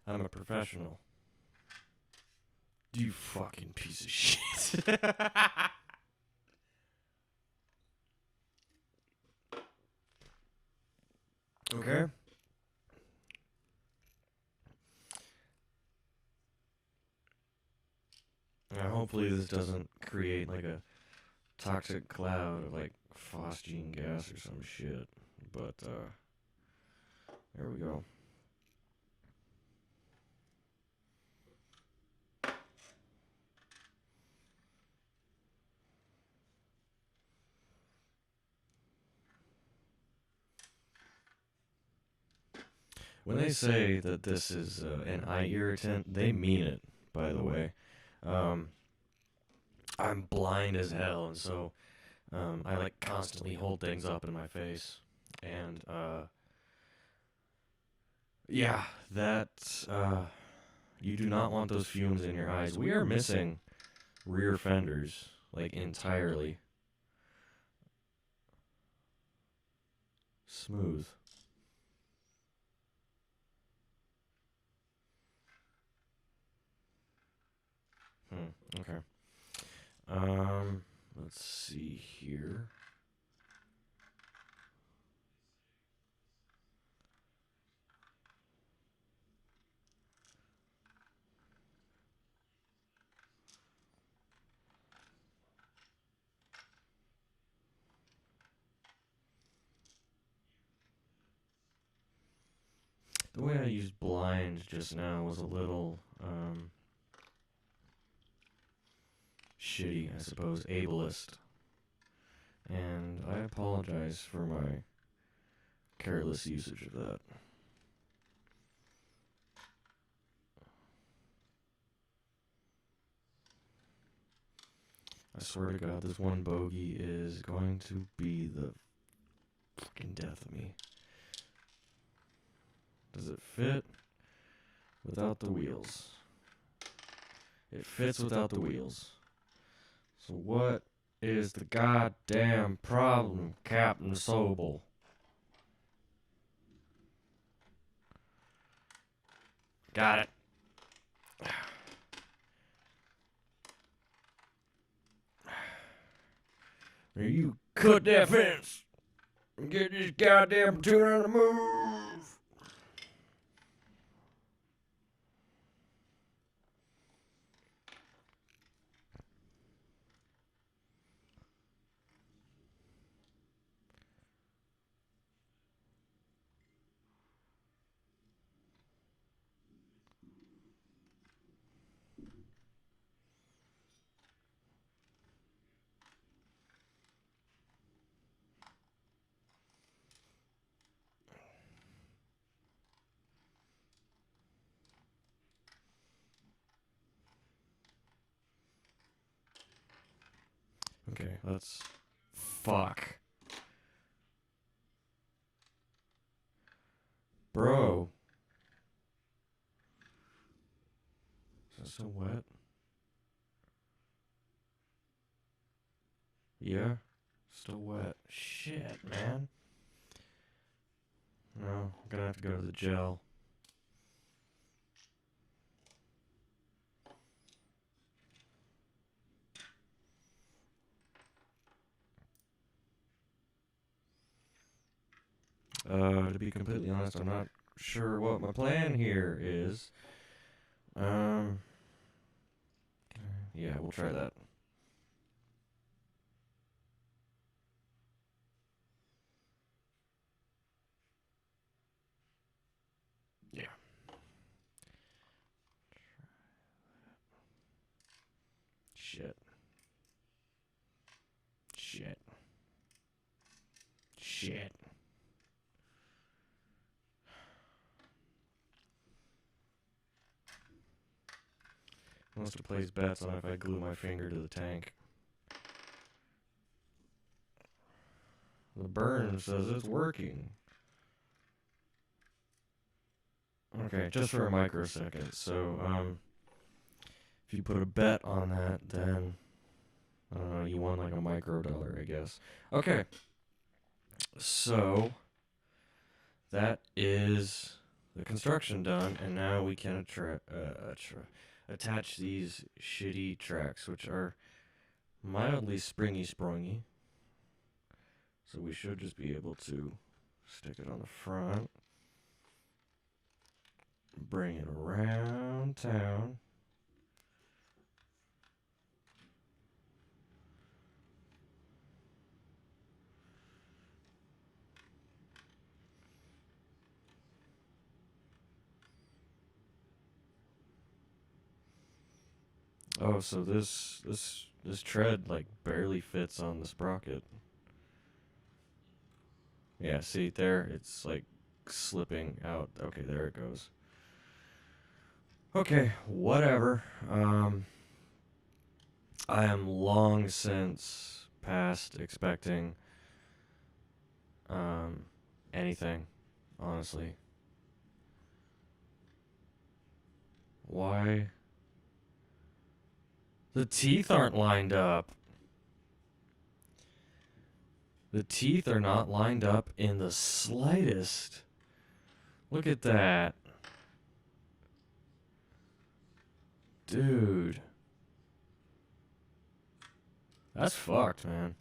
I'm a professional. You fucking piece of shit. Okay. Hopefully this doesn't create like a toxic cloud of like phosgene gas or some shit. But there we go. When they say that this is an eye irritant, they mean it, by the way. I'm blind as hell, and so I like constantly hold things up in my face. And yeah, that you do not want those fumes in your eyes. We are missing rear fenders, like entirely. Smooth. Okay. Let's see here. The way I used blind just now was a little, shitty, I suppose, ableist. And I apologize for my careless usage of that. I swear to God, this one bogey is going to be the fucking death of me. Does it fit without the wheels? It fits without the wheels. So what is the goddamn problem, Captain Sobel? Got it. You cut that fence and get this goddamn platoon on the move. Okay, let's... Fuck. Bro. Is that still wet? Yeah. Still wet. Shit, man. No, I'm gonna have to go to the gel. To be completely honest, I'm not sure what my plan here is. Yeah, we'll try that. Yeah. Shit. Shit. Shit. Wants to place bets on if I glue my finger to the tank. The burn says it's working. Okay, just for a microsecond. So, if you put a bet on that, then I don't know, you won like a $1, I guess. Okay. So that is the construction done, and now we can attach these shitty tracks, which are mildly springy. So we should just be able to stick it on the front, bring it around town. Oh, so this tread like barely fits on the sprocket. Yeah, see there, it's like slipping out. Okay, there it goes. Okay, whatever. I am long since past expecting anything, honestly. Why? The teeth aren't lined up. The teeth are not lined up in the slightest. Look at that. Dude. That's fucked, man.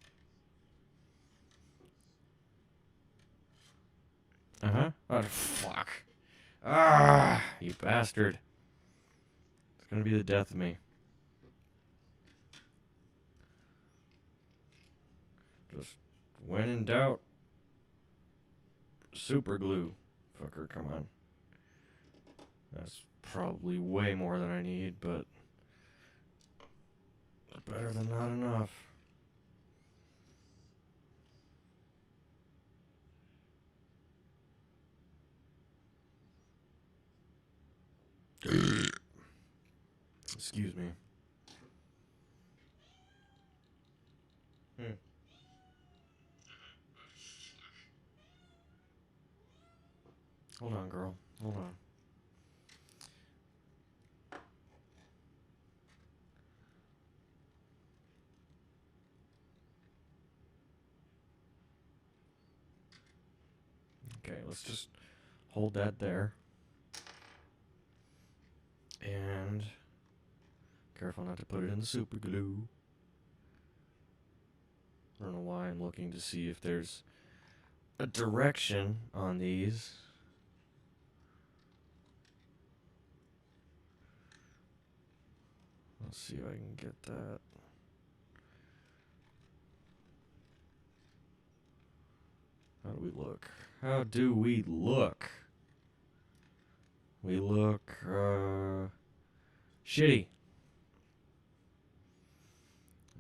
Uh-huh. Oh, fuck. Ah, you bastard. It's gonna be the death of me. Just when in doubt, super glue. Fucker, come on. That's probably way more than I need, but better than not enough. Excuse me. Hmm. Hold on, girl. Hold on. Okay, let's just hold that there. And careful not to put it in the super glue. I don't know why I'm looking to see if there's a direction on these. Let's see if I can get that. How do we look? How do we look? We look, shitty.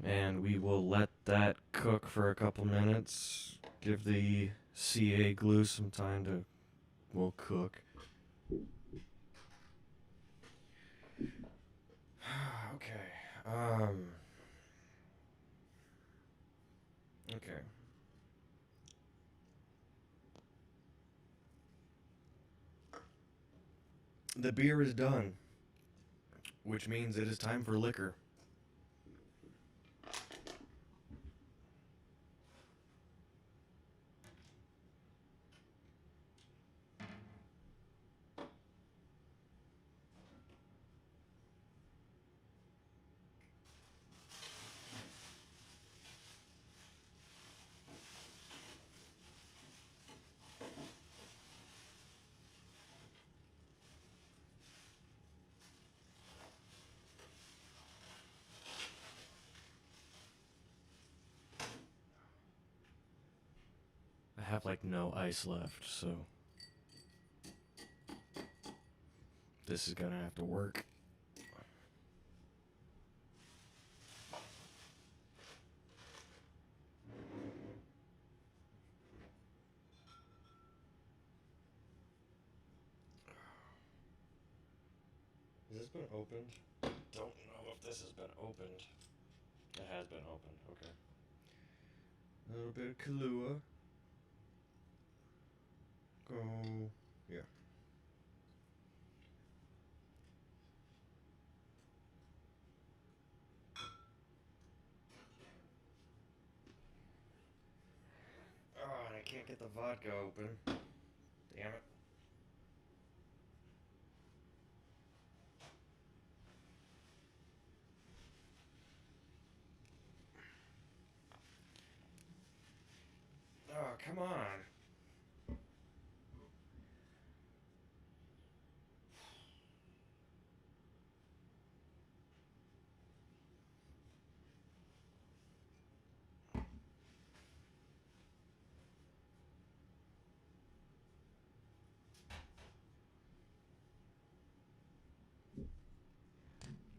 And we will let that cook for a couple minutes. Give the CA glue some time to, well, cook. Okay. Okay. The beer is done, which means it is time for liquor. I have like no ice left, so this is gonna have to work. Has this been opened? Don't know if this has been opened. It has been opened, okay. A little bit of Kahlua. Go, yeah. Oh, and I can't get the vodka open. Damn it. Oh, come on.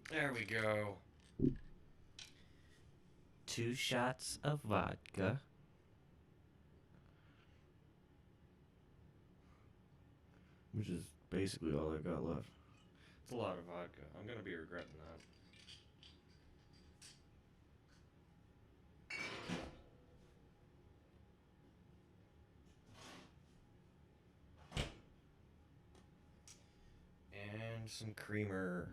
There we go. 2 shots of vodka. Which is basically all I've got left. It's a lot of vodka. I'm gonna be regretting that. And some creamer.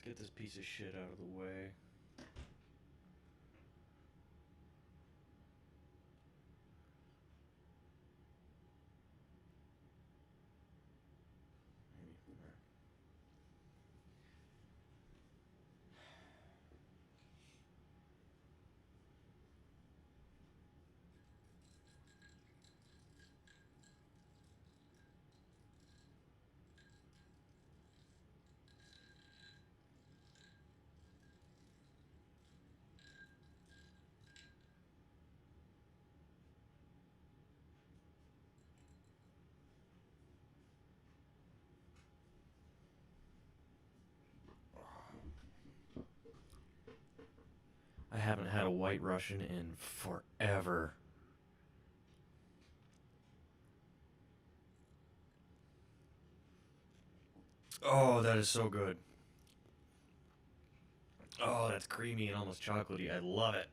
Let's get this piece of shit out of the way. I haven't had a White Russian in forever. Oh, that is so good. Oh, that's creamy and almost chocolatey. I love it.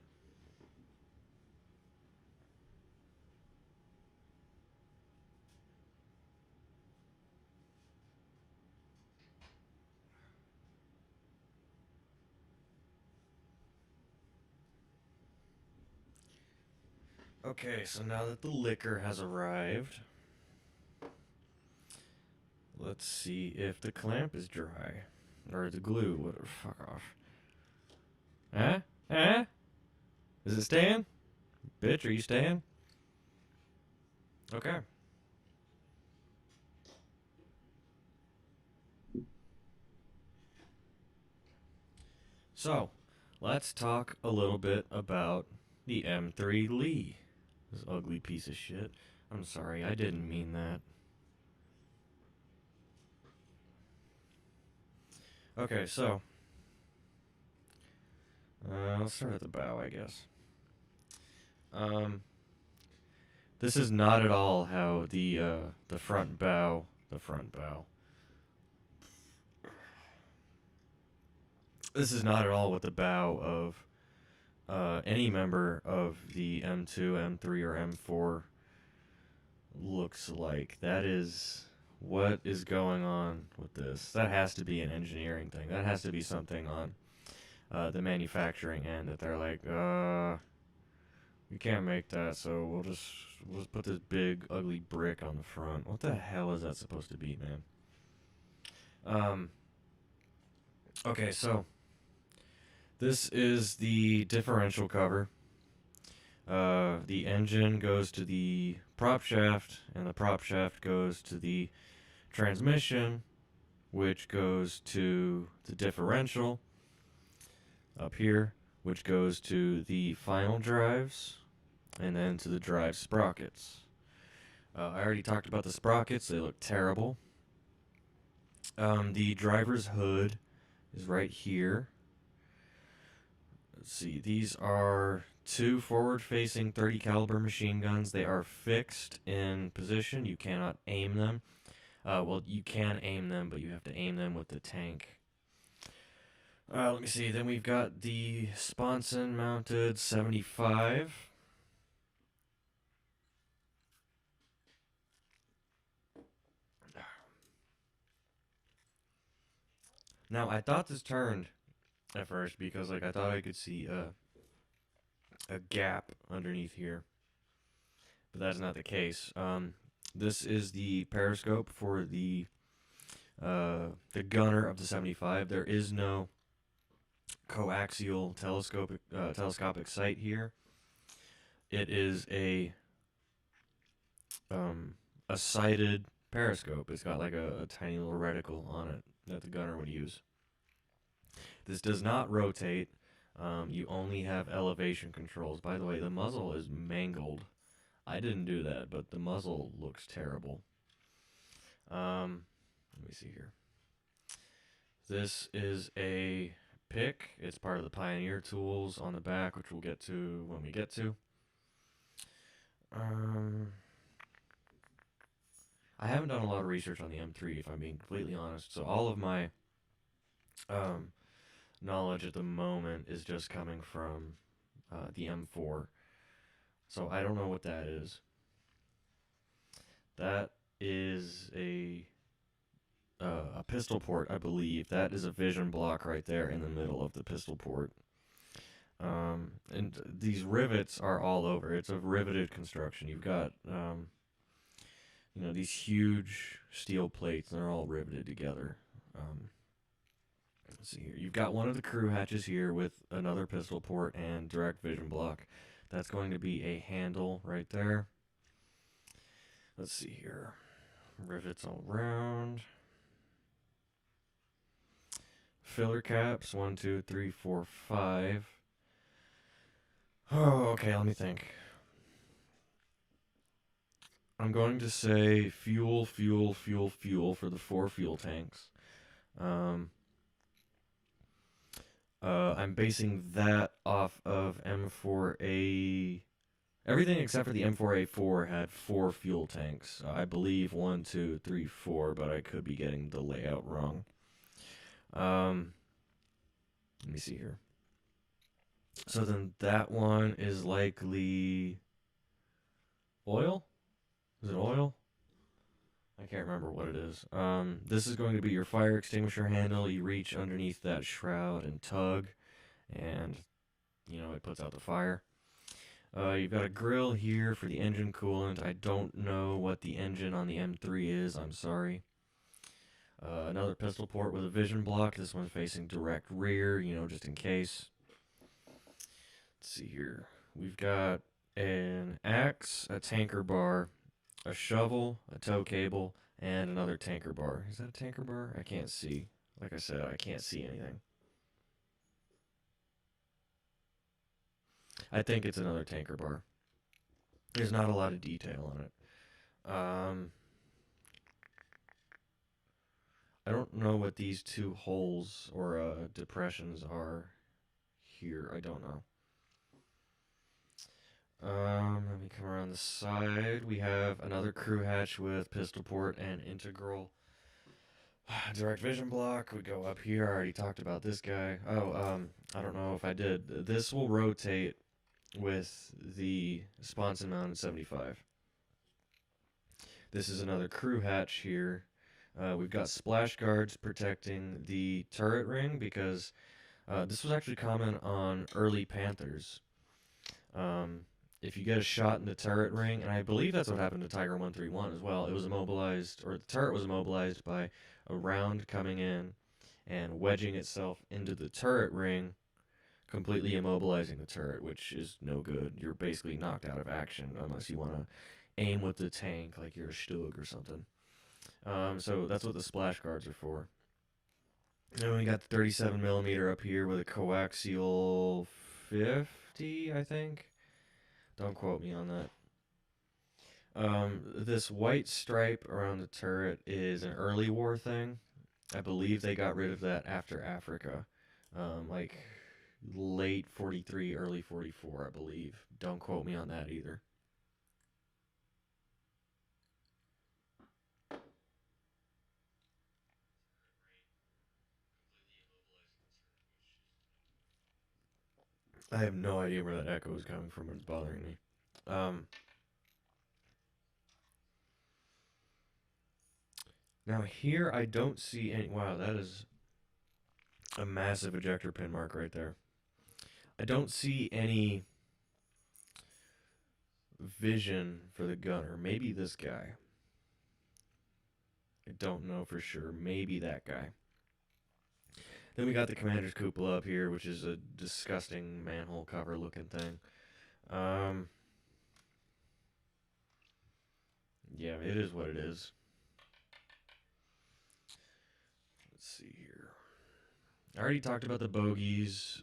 Okay, so now that the liquor has arrived, let's see if the clamp is dry. Or the glue. What, fuck off. Huh? Huh? Is it staying? Bitch, are you staying? Okay. So, let's talk a little bit about the M3 Lee. This ugly piece of shit. I'm sorry, I didn't mean that. Okay, so let's start at the bow, I guess. Um, this is not at all how the front bow, the front bow. This is not at all what the bow of any member of the M2, M3, or M4 looks like. That is what is going on with this. That has to be an engineering thing. That has to be something on the manufacturing end that they're like, we can't make that, so we'll just put this big ugly brick on the front. What the hell is that supposed to be, man? Um. Okay, so this is the differential cover. The engine goes to the prop shaft, and the prop shaft goes to the transmission, which goes to the differential up here, which goes to the final drives, and then to the drive sprockets. I already talked about the sprockets, they look terrible. The driver's hood is right here. Let's see, these are two forward-facing 30 caliber machine guns. They are fixed in position. You cannot aim them. Well, you can aim them, but you have to aim them with the tank. Let me see. Then we've got the sponson mounted 75. Now, I thought this turned at first because, like, I thought I could see a gap underneath here, but that's not the case. This is the periscope for the gunner of the 75. There is no coaxial telescopic sight here. It is a sighted periscope. It's got like a tiny little reticle on it that the gunner would use. This does not rotate. You only have elevation controls. By the way, the muzzle is mangled. I didn't do that, but the muzzle looks terrible. Let me see here. This is a pick. It's part of the Pioneer tools on the back, which we'll get to when we get to. I haven't done a lot of research on the M3, if I'm being completely honest. So all of my knowledge at the moment is just coming from the M4. So I don't know what that is. That is a pistol port, I believe. That is a vision block right there in the middle of the pistol port. And these rivets are all over. It's a riveted construction. You've got, these huge steel plates, and they're all riveted together. Let's see here. You've got one of the crew hatches here with another pistol port and direct vision block. That's going to be a handle right there. Let's see here. Rivets all around. Filler caps, 1, 2, 3, 4, 5. Oh, okay, let me think. I'm going to say fuel, fuel, fuel, fuel for the 4 fuel tanks. I'm basing that off of M4A Everything except for the M4A4 had 4 fuel tanks. I believe 1, 2, 3, 4, but I could be getting the layout wrong. Let me see here. So then that one is likely oil? Is it oil? I can't remember what it is. This is going to be your fire extinguisher handle. You reach underneath that shroud and tug, and, it puts out the fire. You've got a grill here for the engine coolant. I don't know what the engine on the M3 is. I'm sorry. Another pistol port with a vision block. This one's facing direct rear, just in case. Let's see here. We've got an axe, a tanker bar, a shovel, a tow cable, and another tanker bar. Is that a tanker bar? I can't see. Like I said, I can't see anything. I think it's another tanker bar. There's not a lot of detail on it. I don't know what these 2 holes or depressions are here. I don't know. Let me come around the side. We have another crew hatch with pistol port and integral direct vision block. We go up here. I already talked about this guy. I don't know if I did. This will rotate with the sponson mounted 75. This is another crew hatch here. We've got splash guards protecting the turret ring because this was actually common on early Panthers. If you get a shot in the turret ring, and I believe that's what happened to Tiger 131 as well, it was immobilized, or the turret was immobilized by a round coming in and wedging itself into the turret ring, completely immobilizing the turret, which is no good. You're basically knocked out of action unless you want to aim with the tank like you're a Stug or something. So that's what the splash guards are for. Then we got the 37mm up here with a coaxial 50, I think. Don't quote me on that. This white stripe around the turret is an early war thing. I believe they got rid of that after Africa. Like late 43, early 44, I believe. Don't quote me on that either. I have no idea where that echo is coming from. It's bothering me. Now here I don't see any. Wow, that is a massive ejector pin mark right there. I don't see any vision for the gunner. Maybe this guy. I don't know for sure. Maybe that guy. Then we got the commander's cupola up here, which is a disgusting manhole cover looking thing. Yeah, it is what it is. Let's see here. I already talked about the bogies.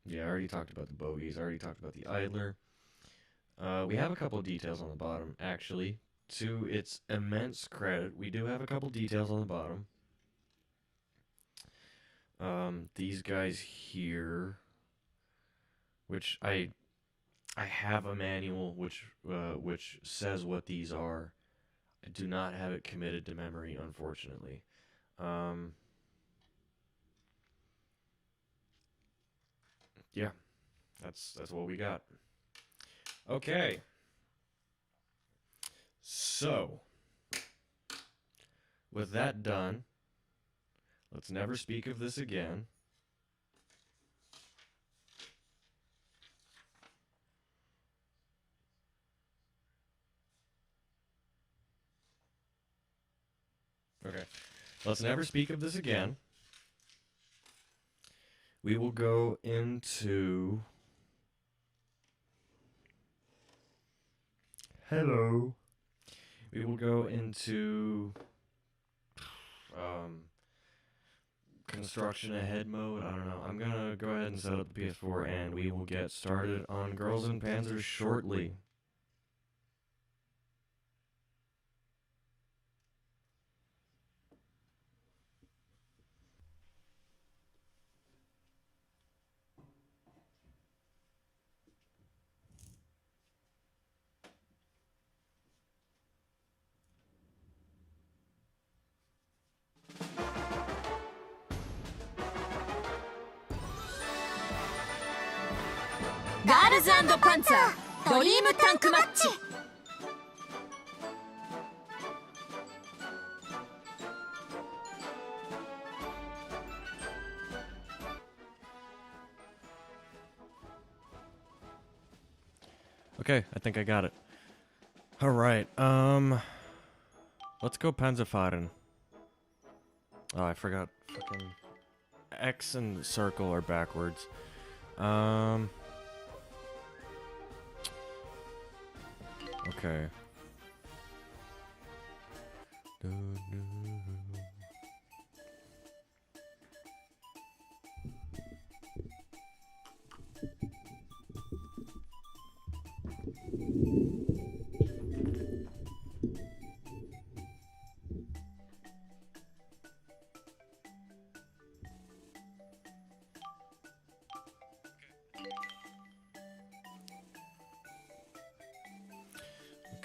Yeah, I already talked about the bogies. I already talked about the idler. We have a couple of details on the bottom, actually. To its immense credit, we do have a couple details on the bottom. These guys here, which I have a manual which says what these are. I do not have it committed to memory, unfortunately. Yeah, that's what we got. Okay. So, with that done, let's never speak of this again. Okay. Let's never speak of this again. We will go into... Hello. We will go into... construction ahead mode. I don't know. I'm gonna go ahead and set up the PS4 and we will get started on Girls and Panzers shortly. Girls and Panzer Dream Tank Match. Okay, I think I got it. All right. Let's go Panzerfahren. Oh, I forgot. Fucking X and circle are backwards. Okay.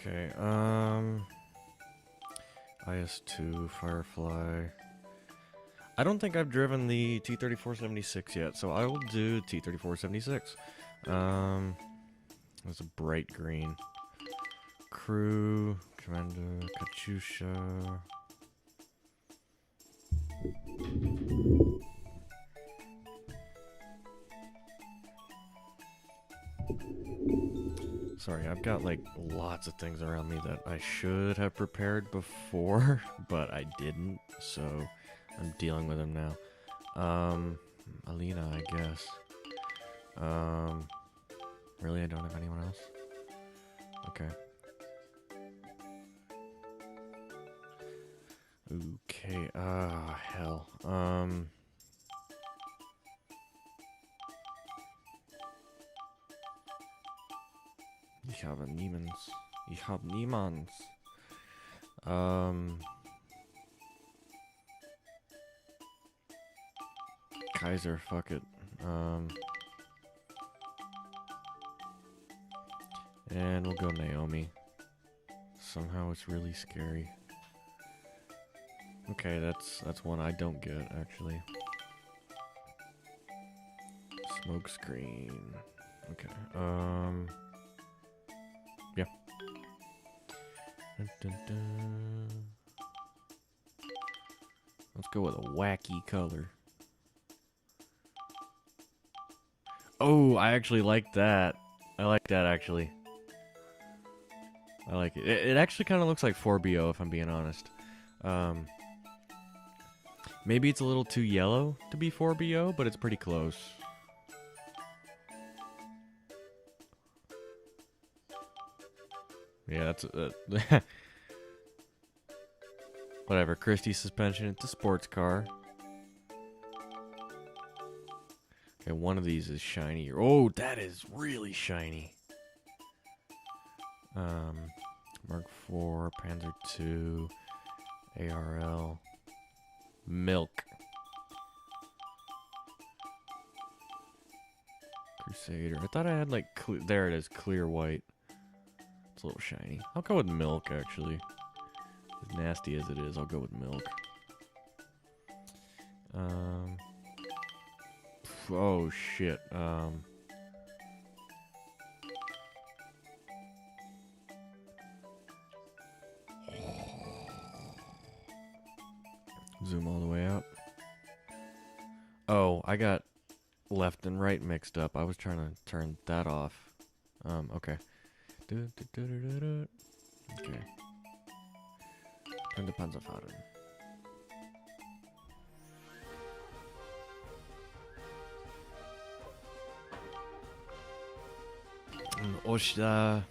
Okay, IS-2, Firefly. I don't think I've driven the T-3476 yet, so I will do T-3476. It's a bright green. Crew, Commander, Katyusha. Sorry, I've got like lots of things around me that I should have prepared before, but I didn't, so I'm dealing with them now. Alina, I guess. Really, I don't have anyone else? Okay. Okay, hell. Ich habe niemals. Ich habe niemals. Kaiser, fuck it. And we'll go Naomi. Somehow it's really scary. Okay, that's one I don't get, actually. Smoke screen. Okay, yeah. Dun, dun, dun. Let's go with a wacky color. Oh, I actually like that. I like that, actually. I like it. It actually kind of looks like 4BO, if I'm being honest. Maybe it's a little too yellow to be 4BO, but it's pretty close. Yeah, that's whatever. Christie suspension. It's a sports car. Okay, one of these is shiny. Oh, that is really shiny. Mark IV, Panzer II, ARL, Milk, Crusader. I thought I had like there it is, clear white. It's a little shiny. I'll go with Milk, actually. As nasty as it is, I'll go with Milk. Oh shit. Zoom all the way out. Oh, I got left and right mixed up. I was trying to turn that off. Okay. Okay. Turn the Panzerfahren. Oshda.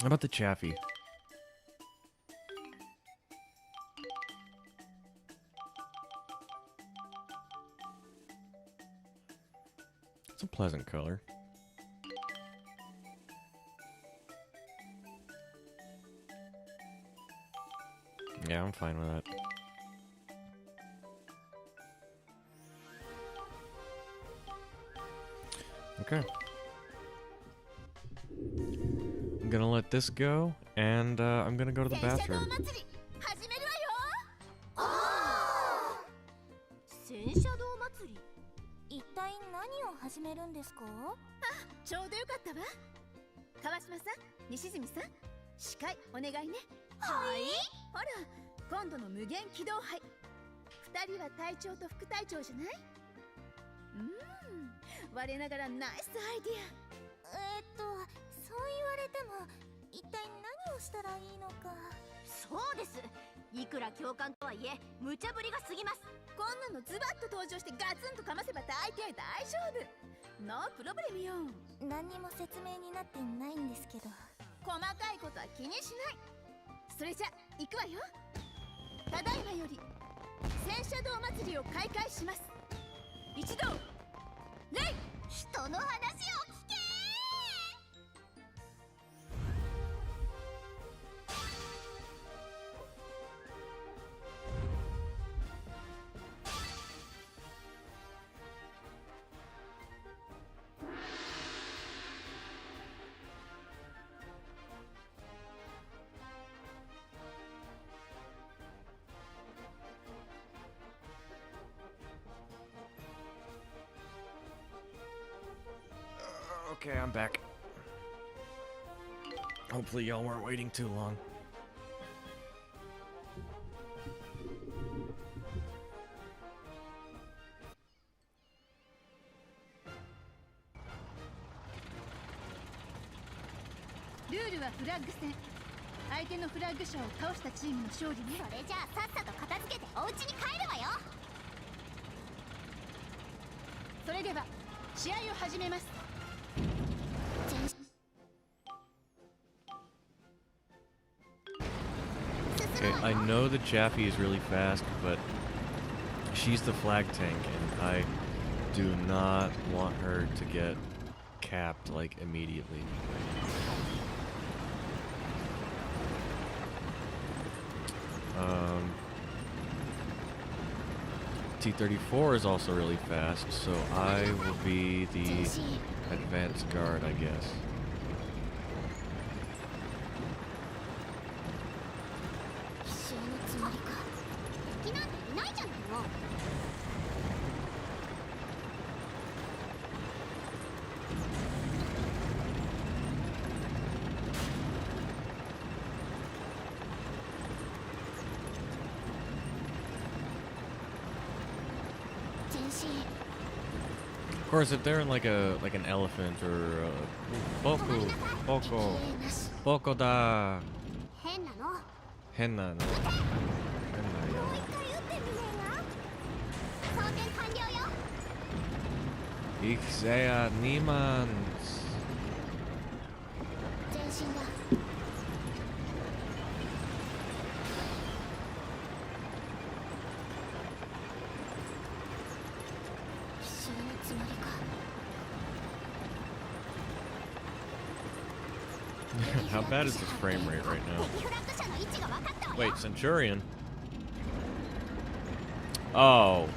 How about the Chaffee? It's a pleasant color. Yeah, I'm fine with that. Okay. gonna let this go, and I'm gonna go to the bathroom. 戦車道祭り、一体何を始めるんですか？ちょうどよかったわ。川島さん、西住さん、司会お願いね。はい。ほら、今度の無限機動杯、2人は隊長と副隊長じゃない？我ながらナイスアイディア。そう言われても一体何をしたらいいのか。そうです。いくら教官とはいえ無茶ぶりが過ぎます。こんなのズバッと登場してガツンとかませば大抵大丈夫。ノープロブレムよ。何にも説明になっていないんですけど。細かいことは気にしない。それじゃ行くわよ。ただいまより戦車道祭りを開会します。一同礼。人の話を聞け。Okay, I'm back. Hopefully y'all weren't waiting too long. Rule はフラッグ戦。相手のフラッグ車を倒したチームの勝利ね。それじゃあさっさと片付けてお家に帰るわよ。それでは試合を始めます。Okay, I know the Chaffee is really fast, but she's the flag tank, and I do not want her to get capped, like, immediately. T-34 is also really fast, so I will be the advanced guard, I guess. Of course, if they're in like an elephant or Boko da. Henna no. Ich sehe niemand. How bad is this frame rate right now? Wait, Centurion? Oh.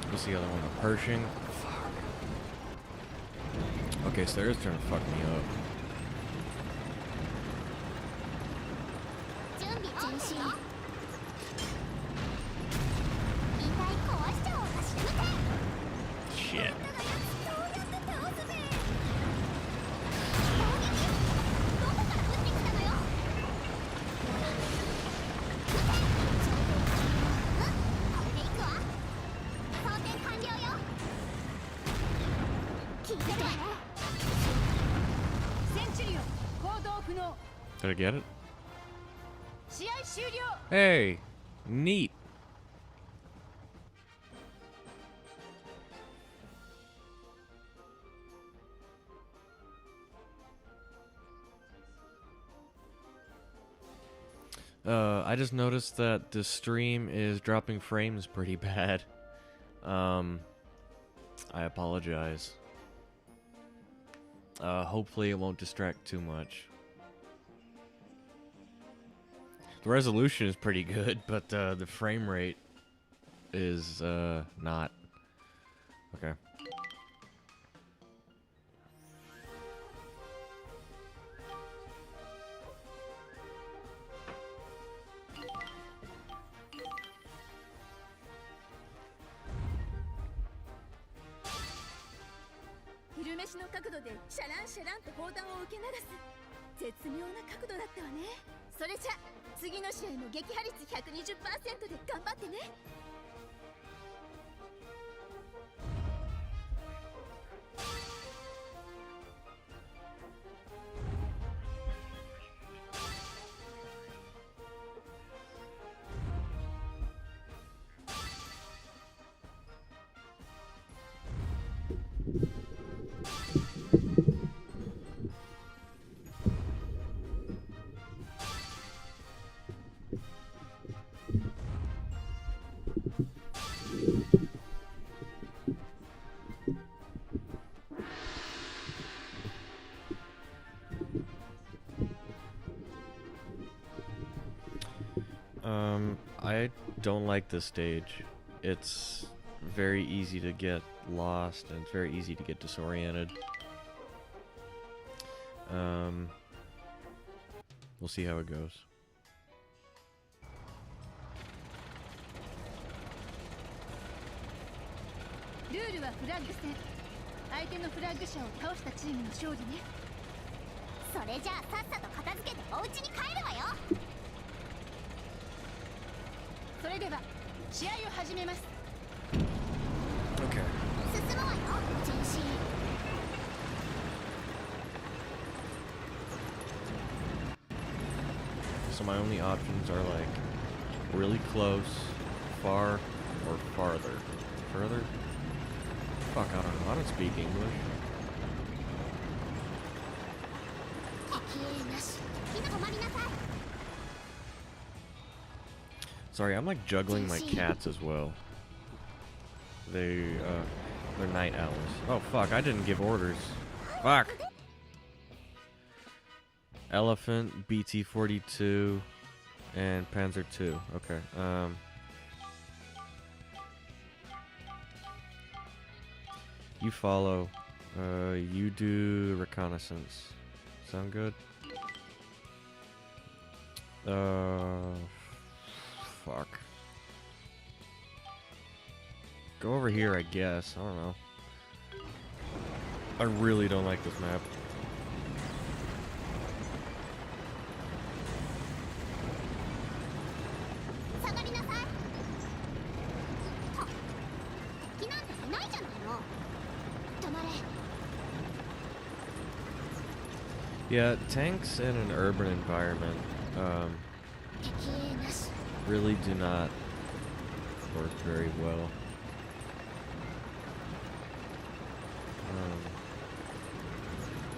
What's the other one? A Pershing? Fuck. Okay, so they're just trying to fuck me up. Shit. Did I get it? Hey, neat. I just noticed that the stream is dropping frames pretty bad. I apologize. Hopefully it won't distract too much. The resolution is pretty good, but the frame rate is not. Okay. I don't like this stage. It's very easy to get lost and it's very easy to get disoriented. We'll see how it goes. ルールはフラッグ戦。相手のフラッグ者を倒したチームの勝利ね。それじゃあさっさと片付けてお家に帰るわよ。それでは試合を始めます。 Okay. 進むわよ、前進。So my only options are like really close, far, or farther. Further? Fuck, I don't know. I don't speak English. 敵影なし。みんな止まりなさい。 Sorry, I'm like juggling my cats as well. They're night owls. Oh fuck, I didn't give orders. Fuck! Elephant, BT-42, and Panzer 2. Okay, you follow. You do reconnaissance. Sound good? Fuck. Go over here, I guess. I don't know. I really don't like this map. Yeah, tanks in an urban environment really do not work very well.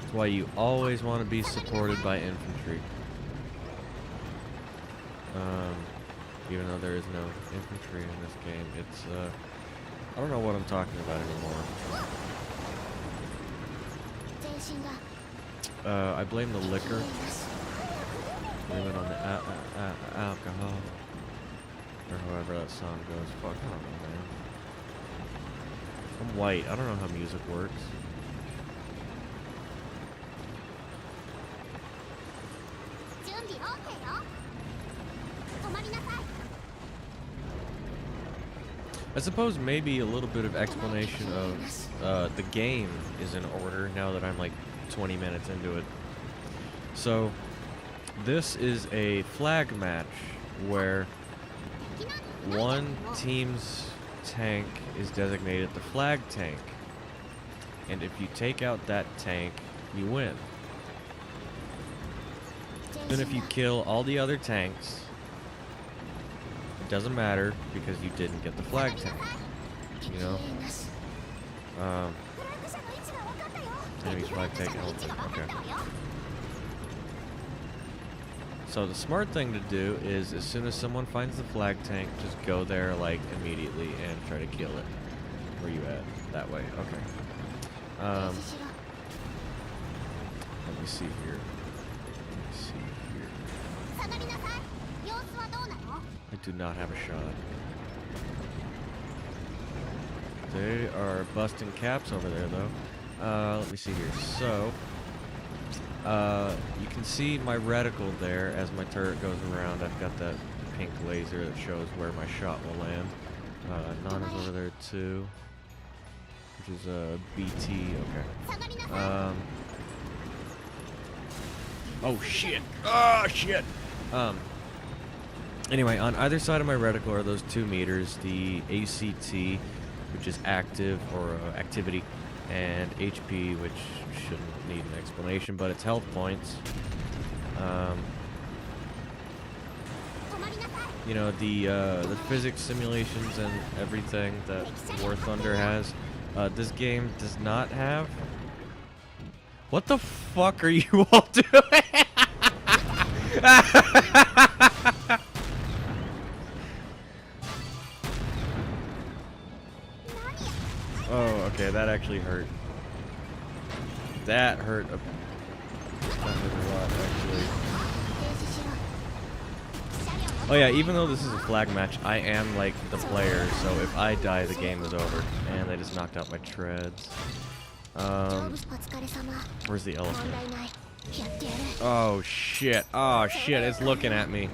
That's why you always want to be supported by infantry. Even though there is no infantry in this game, it's I don't know what I'm talking about anymore. I blame the liquor. Blame it on the alcohol. Or however that song goes. Fuck, I don't know, man. I'm white. I don't know how music works. I suppose maybe a little bit of explanation of the game is in order now that I'm like 20 minutes into it. So this is a flag match where one team's tank is designated the flag tank, and if you take out that tank, you win. Then if you kill all the other tanks, it doesn't matter because you didn't get the flag tank, you know? Enemy's flag tank. Okay. So the smart thing to do is, as soon as someone finds the flag tank, just go there like immediately and try to kill it. Where you at? That way. Okay. Let me see here. I do not have a shot. They are busting caps over there, though. Let me see here. So, you can see my reticle there as my turret goes around. I've got that pink laser that shows where my shot will land. Nana's over there, too. Which is a BT. Okay. Oh, shit. Oh, shit. Anyway, on either side of my reticle are those 2 meters, the ACT, which is active or activity, and HP, which shouldn't need an explanation, but it's health points. You know, the physics simulations and everything that War Thunder has, this game does not have. What the fuck are you all doing? Oh, okay, that actually hurt. That hurt a lot, actually. Oh yeah, even though this is a flag match, I am, like, the player, so if I die, the game is over. And they just knocked out my treads. Where's the elephant? Oh, shit. Oh, shit, it's looking at me.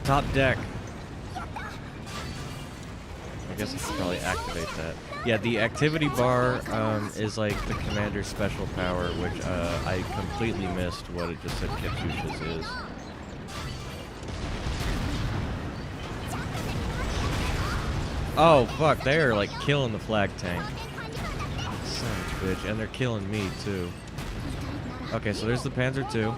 Top deck. I guess I should probably activate that. Yeah, the activity bar is like the commander's special power, which I completely missed what it just said Katyusha's is. Oh, fuck, they are like killing the flag tank. Son of a bitch, and they're killing me too. Okay, so there's the Panzer II.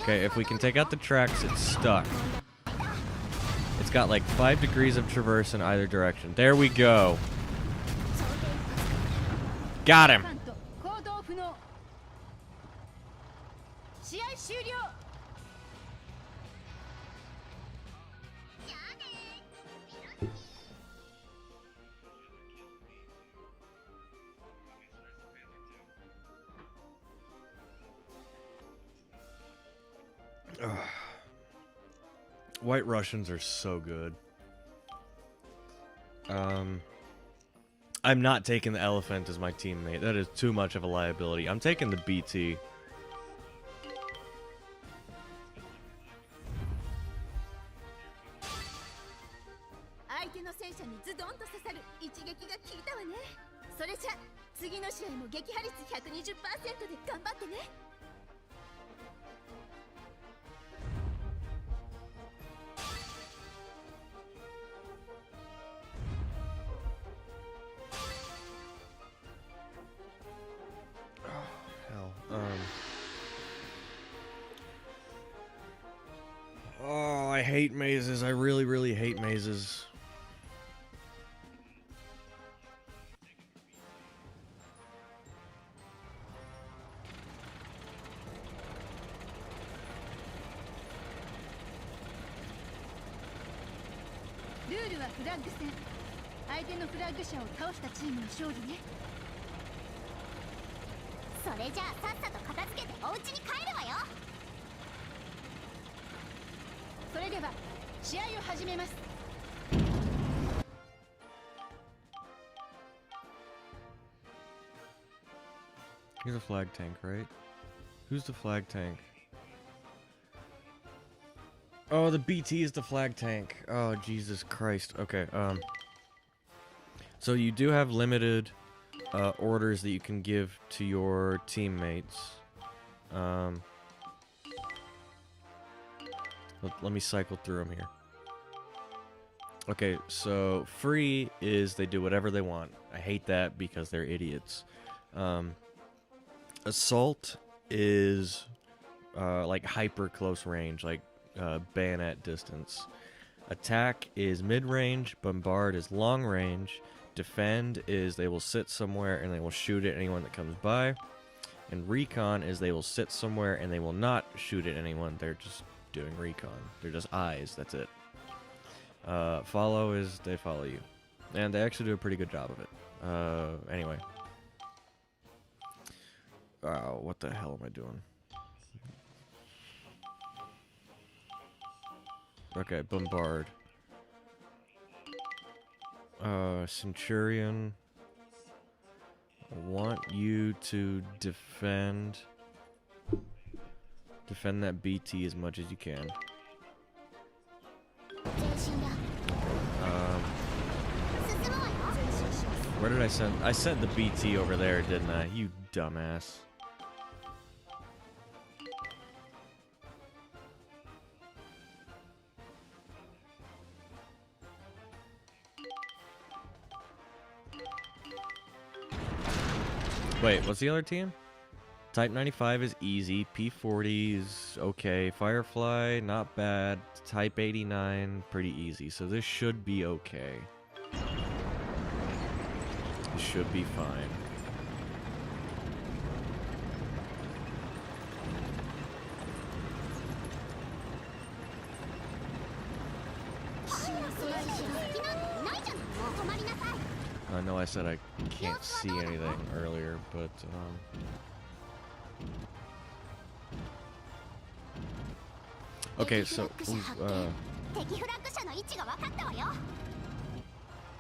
Okay, if we can take out the tracks, it's stuck. It's got like 5 degrees of traverse in either direction. There we go. Got him. White Russians are so good. I'm not taking the elephant as my teammate. That is too much of a liability. I'm taking the BT. Oh, I hate mazes. I really, really hate mazes. Here's a flag tank, right? Who's the flag tank? Oh, the BT is the flag tank. Oh, Jesus Christ. Okay, so you do have limited orders that you can give to your teammates. Let me cycle through them here. Okay, so free is they do whatever they want. I hate that because they're idiots. Assault is like hyper close range, like bayonet distance. Attack is mid-range. Bombard is long range. Defend is they will sit somewhere and they will shoot at anyone that comes by. And recon is they will sit somewhere and they will not shoot at anyone. They're just doing recon. They're just eyes. That's it. Follow is they follow you. And they actually do a pretty good job of it. Anyway. What the hell am I doing? Okay, bombard. Centurion. I want you to defend that BT as much as you can. Where did I send? I sent the BT over there, didn't I? You dumbass. Wait, what's the other team? Type 95 is easy. P40 is okay. Firefly, not bad. Type 89, pretty easy. So this should be okay. This should be fine. I know I said I can't see anything earlier, but okay, so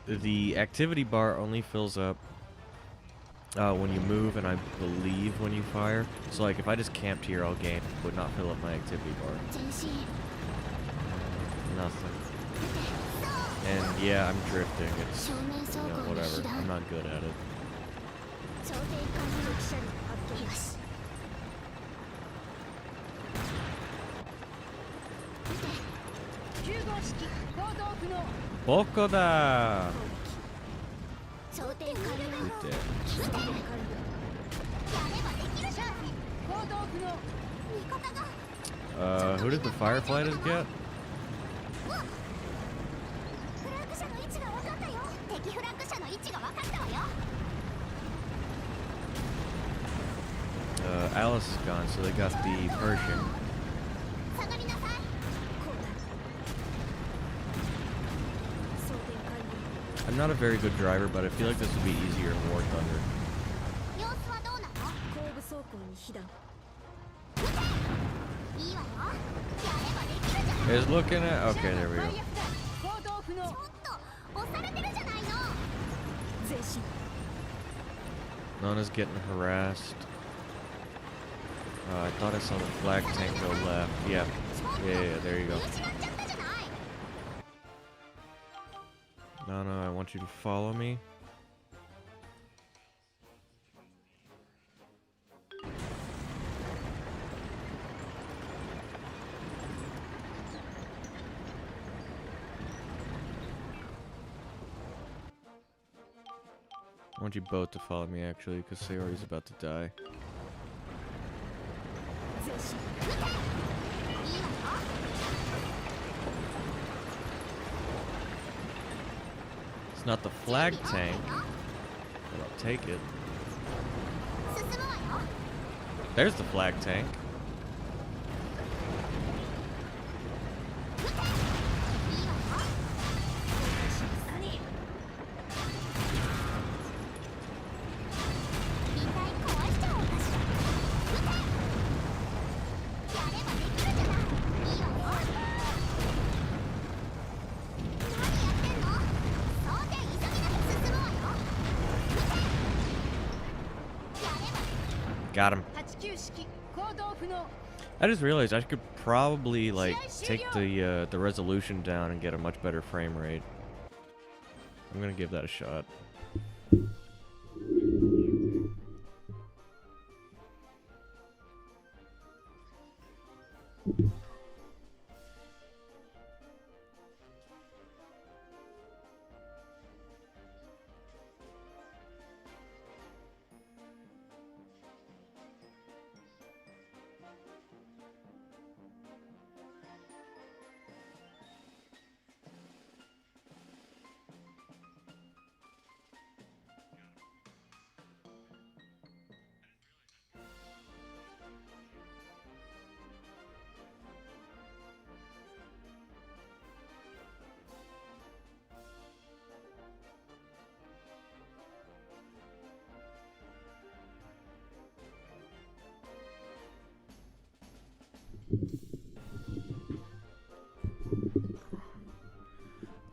the activity bar only fills up when you move, and I believe when you fire. So like if I just camped here all game, it would not fill up my activity bar. Nothing. And yeah, I'm drifting. It's, you know, whatever. I'm not good at it. Boko da! Who did the firefighters get? Alice is gone, so they got the Pershing. I'm not a very good driver, but I feel like this would be easier in War Thunder. Is looking at... Okay, there we go. Nona's getting harassed. I thought I saw the flag tank go left. Yeah, there you go. Nona, I want you to follow me. I want you both to follow me, actually, because Sayori's about to die. It's not the flag tank, but I'll take it. There's the flag tank. Got him. 89式行動不能 I just realized I could probably like take the resolution down and get a much better frame rate. I'm gonna give that a shot.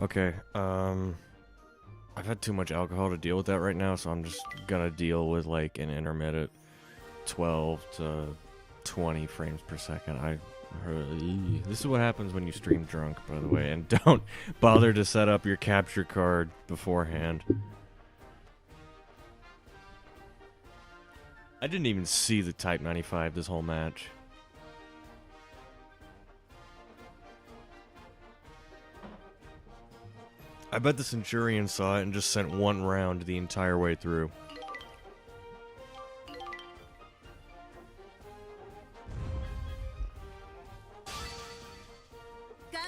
Okay, I've had too much alcohol to deal with that right now, so I'm just gonna deal with like an intermittent 12 to 20 frames per second. This is what happens when you stream drunk, by the way, and don't bother to set up your capture card beforehand. I didn't even see the Type 95 this whole match. I bet the Centurion saw it and just sent one round the entire way through.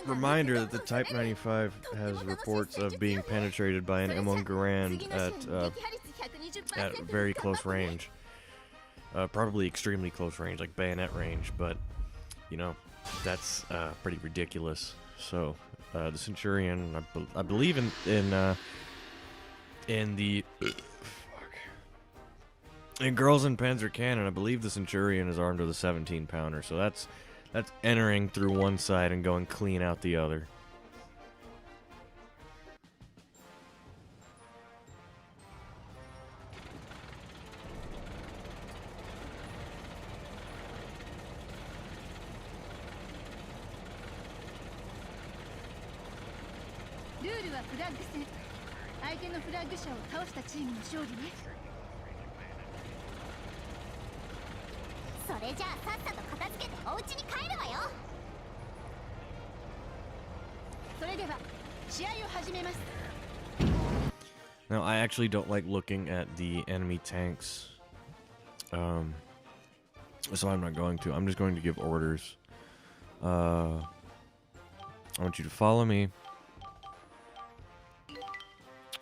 Reminder that the Type 95 has reports of being penetrated by an M1 Garand at very close range. Probably extremely close range, like bayonet range, but, you know, that's pretty ridiculous. So, the Centurion, I believe in the in Girls in Panzer Cannon, I believe the Centurion is armed with a 17-pounder. So that's entering through one side and going clean out the other. Now, I actually don't like looking at the enemy tanks, so I'm not going to. I'm just going to give orders. I want you to follow me.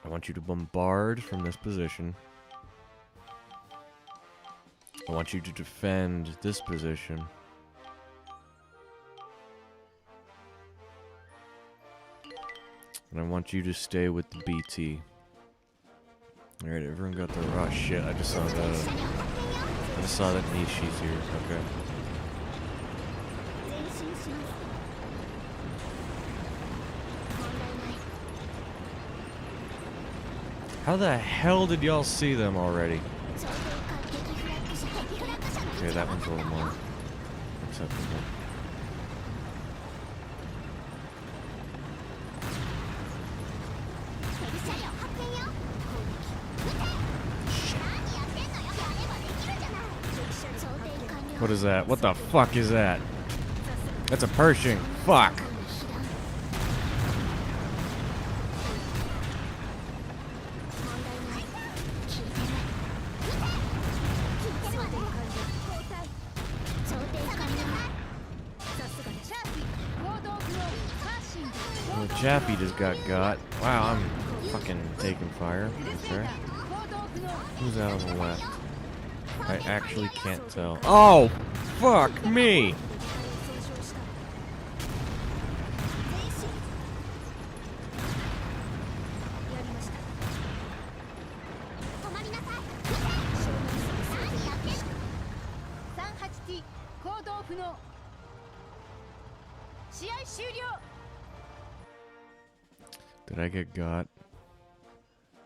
I want you to bombard from this position. I want you to defend this position. And I want you to stay with the BT. Alright, everyone got their... Oh shit, I just saw that Nishi's here. Okay. How the hell did y'all see them already? Okay, that one's a little more acceptable. What is that? What the fuck is that? That's a Pershing. Fuck. Well, Chappie just got. Wow, I'm fucking taking fire. Okay. Who's out on the left? I actually can't tell. Oh, fuck me! Did I get got?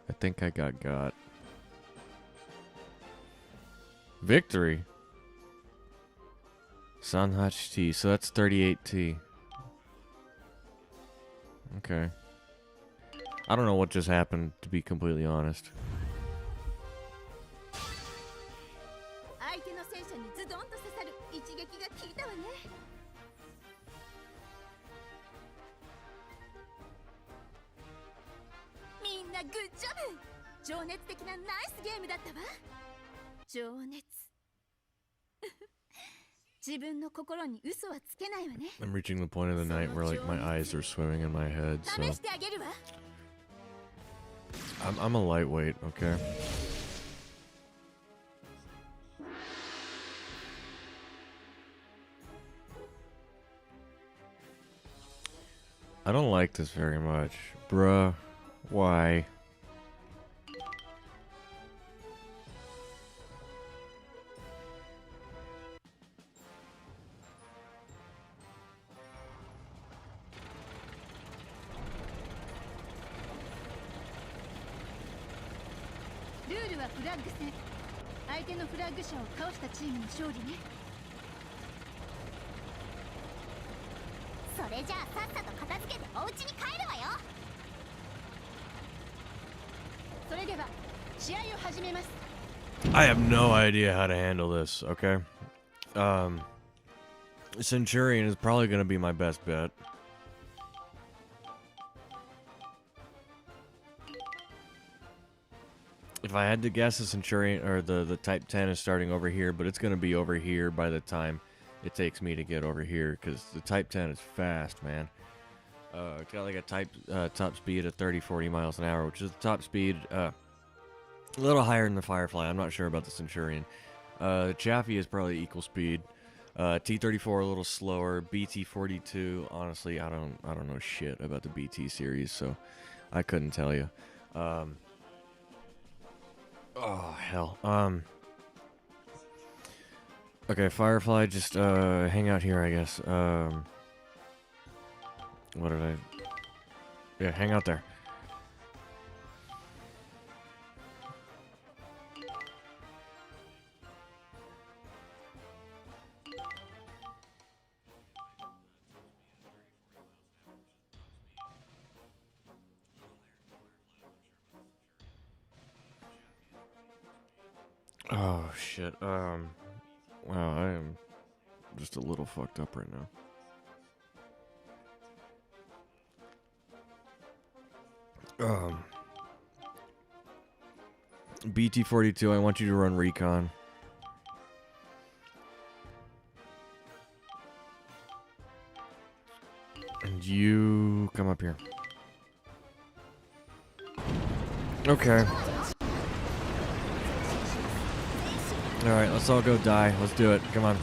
I think I got. Victory. Sanhachi T. So that's 38T. Okay. I don't know what just happened, to be completely honest. 相手の戦車にズドンと刺さる一撃が効いたわね。みんなグッジョブ。情熱的なナイスゲームだったわ。情熱。自分の心に嘘はつけないわね。 I'm reaching the point of the night where like my eyes are swimming in my head, so 試してあげるわ。 I'm a lightweight, okay? I don't like this very much. Bruh. Why? Rule はフラッグ戦。相手のフラッグ車を倒したチームの勝利ね。それじゃあさっさと片付けてお家に帰るわよ。それでは試合を始めます。 I have no idea how to handle this, okay? Centurion is probably gonna be my best bet. If I had to guess, the Centurion or the Type 10 is starting over here, but it's gonna be over here by the time it takes me to get over here, because the Type 10 is fast, man. It's got like a top speed of 30-40 miles an hour, which is the top speed, a little higher than the Firefly. I'm not sure about the Centurion. Chaffee is probably equal speed. T-34 a little slower. BT-42, honestly, I don't know shit about the BT series, so I couldn't tell you. Oh hell. Okay, Firefly, just hang out here, I guess. What did I? Yeah, hang out there. Oh shit. Wow, I am just a little fucked up right now. BT-42, I want you to run recon. And you come up here. Okay. Alright, let's all go die. Let's do it. Come on.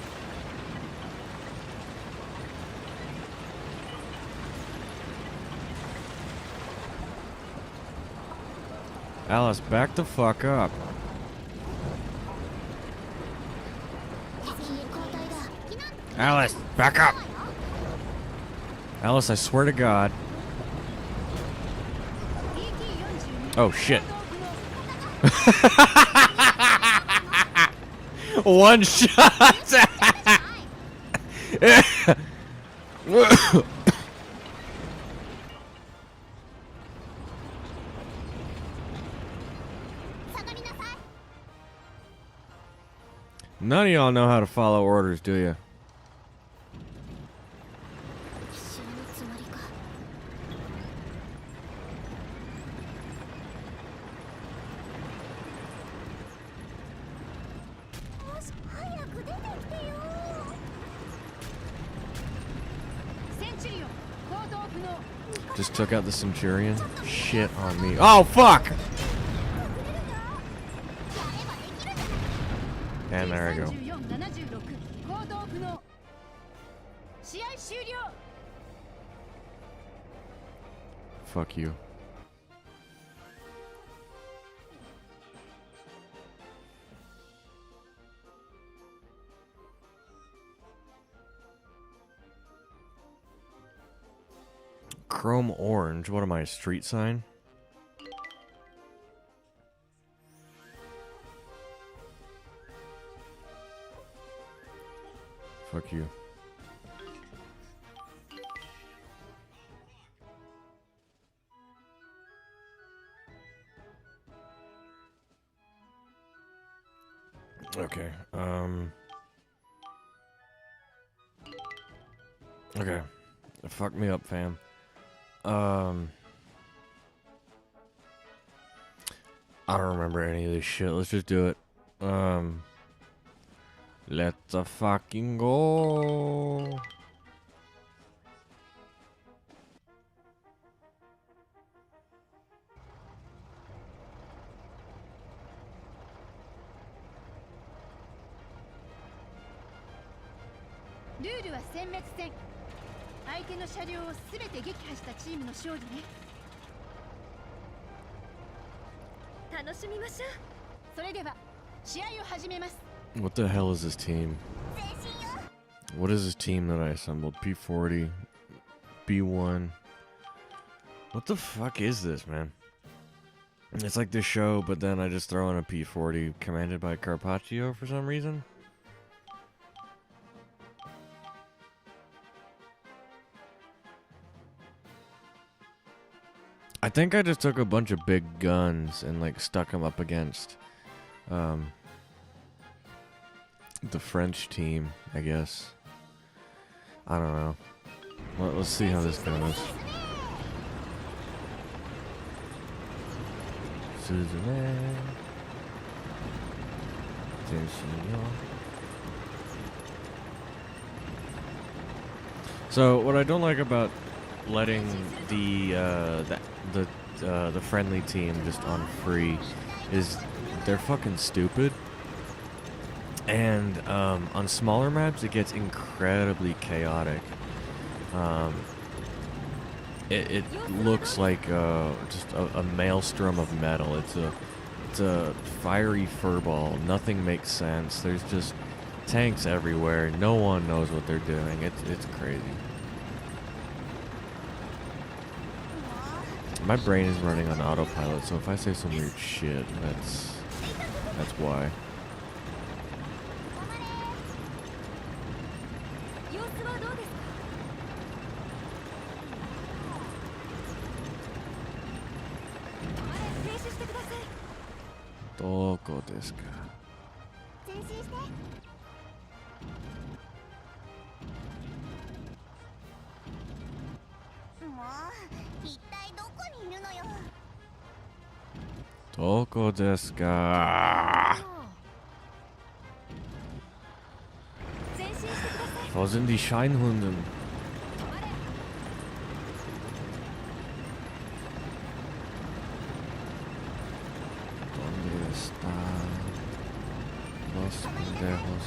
Alice, back the fuck up. Alice, back up! Alice, I swear to God. Oh, shit. One shot! None of y'all know how to follow orders, do you? Just took out the Centurion? Shit on me. Oh, fuck! And there I go. Fuck you. Chrome orange. What am I, a street sign? Fuck you. Okay, okay. Fuck me up, fam. I don't remember any of this shit. Let's just do it. Let's fucking go. Rule は殲滅戦。相手の車両をすべて撃破したチームの勝利ね。楽しみましょう。それでは試合を始めます。 What the hell is this team? 前進よ。 What is this team that I assembled? P40, B1. What the fuck is this, man? It's like this show, but then I just throw in a P40 commanded by Carpaccio for some reason. I think I just took a bunch of big guns and like stuck them up against the French team, I guess. I don't know. Let's see how this goes. So what I don't like about letting the friendly team just on free is they're fucking stupid. And on smaller maps it gets incredibly chaotic. It looks like just a maelstrom of metal. It's a fiery furball. Nothing makes sense. There's just tanks everywhere. No one knows what they're doing. It's crazy. My brain is running on autopilot, so if I say some weird shit, that's why. Doko desu ka? 前進して。もう一体どこにいるのよ。 Doko desu ka? 前進してください。 Wo sind die Scheinhunden? ¿Dónde están los pendejos?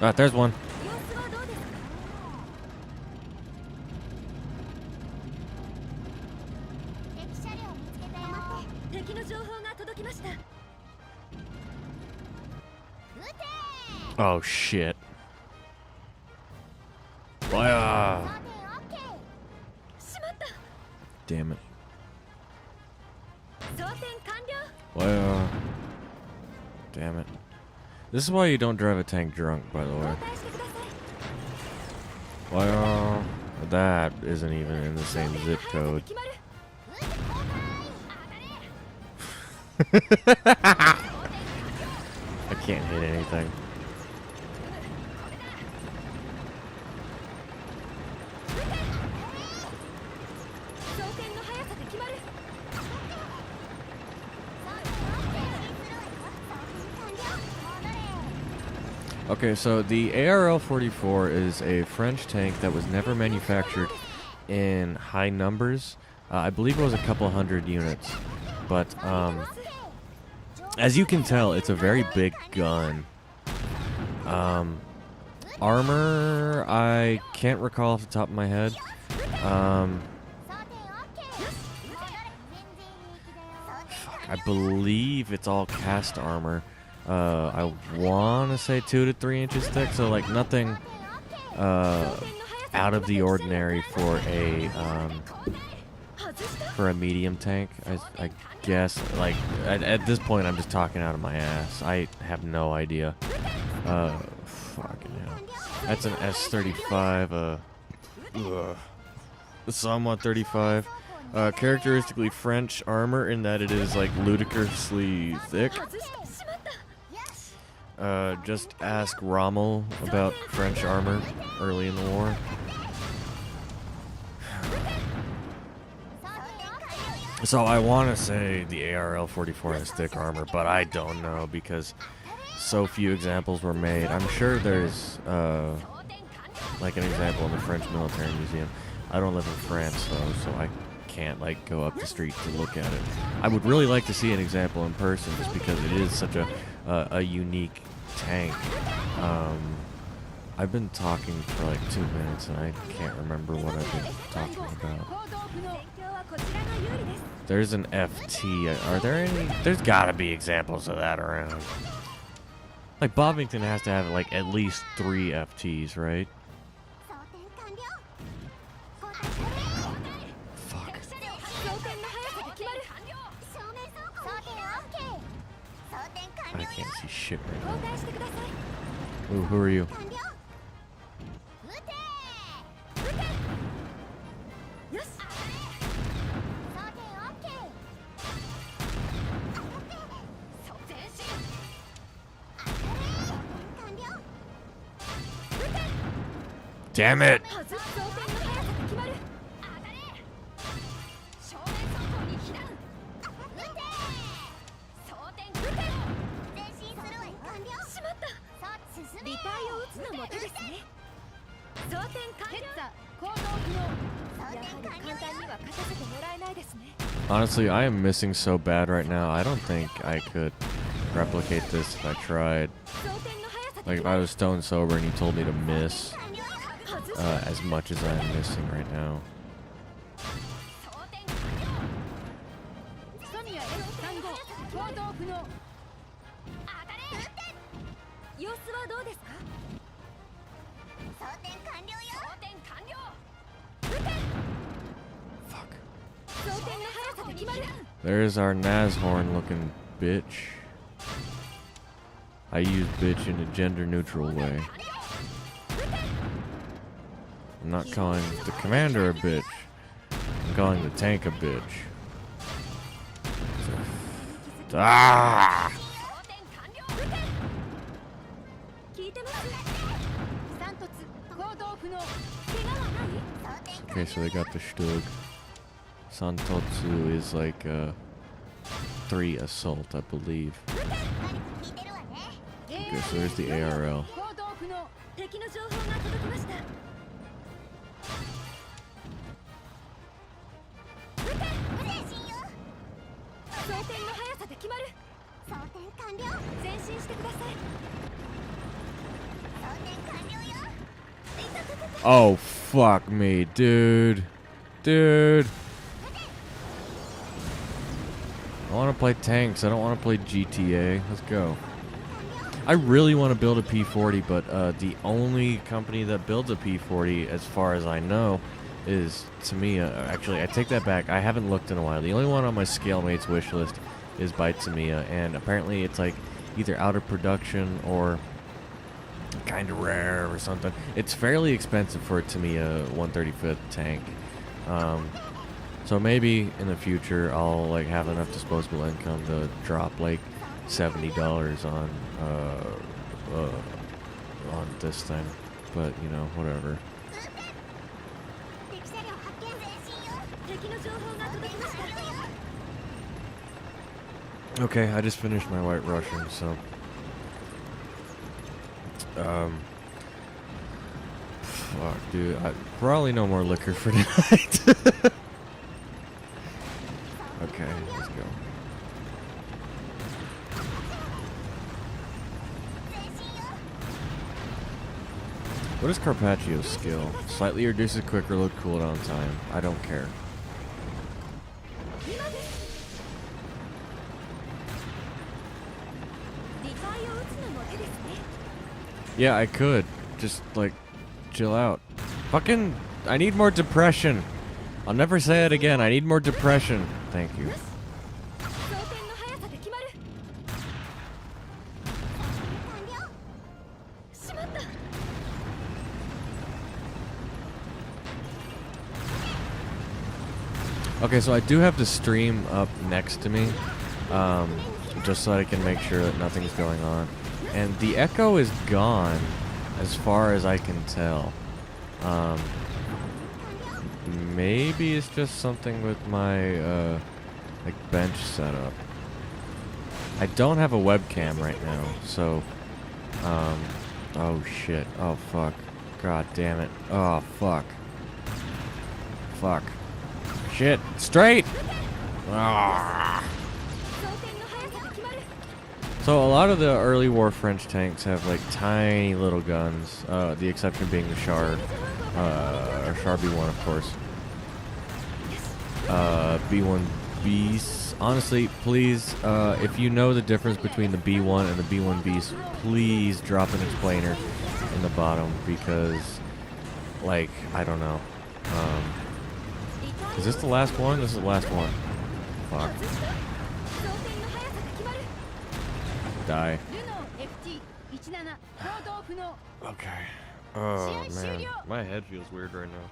Ah, there's one. 様子はどうですか。敵車両見つけたよ。敵の情報が届きました。 Oh shit. Wow. 装填オッケー。 しまった。 Damn it. 装填完了。 Wow. Damn it. This is why you don't drive a tank drunk, by the 交 way. 代してください。 Wow. That isn't even in the same zip 速さで code. 決まる。 I can't hit anything. 装填の速さで決まる。 Okay, so the ARL-44 is a French tank that was never manufactured in high numbers. I believe it was a couple hundred units. But, as you can tell, it's a very big gun. Armor, I can't recall off the top of my head. I believe it's all cast armor. I want to say 2 to 3 inches thick, so like nothing out of the ordinary for a for a medium tank. I guess, like, at this point, I'm just talking out of my ass. I have no idea. Fucking hell. That's an S35, somewhat 35. Characteristically French armor in that it is, like, ludicrously thick. Just ask Rommel about French armor early in the war. So I want to say the ARL-44 has thick armor, but I don't know because so few examples were made. I'm sure there's like an example in the French Military Museum. I don't live in France though, so I can't like go up the street to look at it. I would really like to see an example in person just because it is such a unique tank. I've been talking for like 2 minutes and I can't remember what I've been talking about. There's an FT. Are there any? There's gotta be examples of that around. Like, Bovington has to have, like, at least 3 FTs, right? Fuck. I can't see shit right now. Ooh, who are you? Damn it! Honestly, I am missing so bad right now. I don't think I could replicate this if I tried. Like, if I was stone sober and you told me to miss as much as I'm missing right now. Fuck. There's our Nashorn looking bitch. I use bitch in a gender neutral way. I'm not calling the commander a bitch. I'm calling the tank a bitch. Ah! Okay, so they got the Stug. Santotsu is like 3 assault, I believe. Okay, so there's the ARL. Oh, fuck me, dude. Dude. I want to play tanks. I don't want to play GTA. Let's go. I really want to build a P40, but the only company that builds a P40, as far as I know, is Tamiya. Actually, I take that back. I haven't looked in a while. The only one on my Scalemates wish list is by Tamiya, and apparently it's like either out of production or kind of rare or something. It's fairly expensive for a Tamiya 135th tank. So maybe in the future I'll like have enough disposable income to drop like $70 on this thing, but you know, whatever. Okay, I just finished my White Russian, so fuck, dude, probably no more liquor for tonight. Okay, let's go. What is Carpaccio's skill? Slightly reduces quick reload cooldown time. I don't care. Yeah, I could. Just, like, chill out. Fucking, I need more depression. I'll never say it again. I need more depression. Thank you. 装填の速さで決まる。しまった。 Okay, so I do have the stream up next to me, just so I can make sure that nothing's going on. And the echo is gone, as far as I can tell. Maybe it's just something with my, like, bench setup. I don't have a webcam right now, so, oh shit, oh fuck, god damn it, oh fuck, fuck. Shit, straight! Ah. So a lot of the early war French tanks have like tiny little guns, the exception being the Char, or Char B1 of course. B1Bs, honestly, please, if you know the difference between the B1 and the B1Bs, please drop an explainer in the bottom, because, like, I don't know, is this the last one? This is the last one. Fuck. Die. Okay. Oh, man. My head feels weird right now.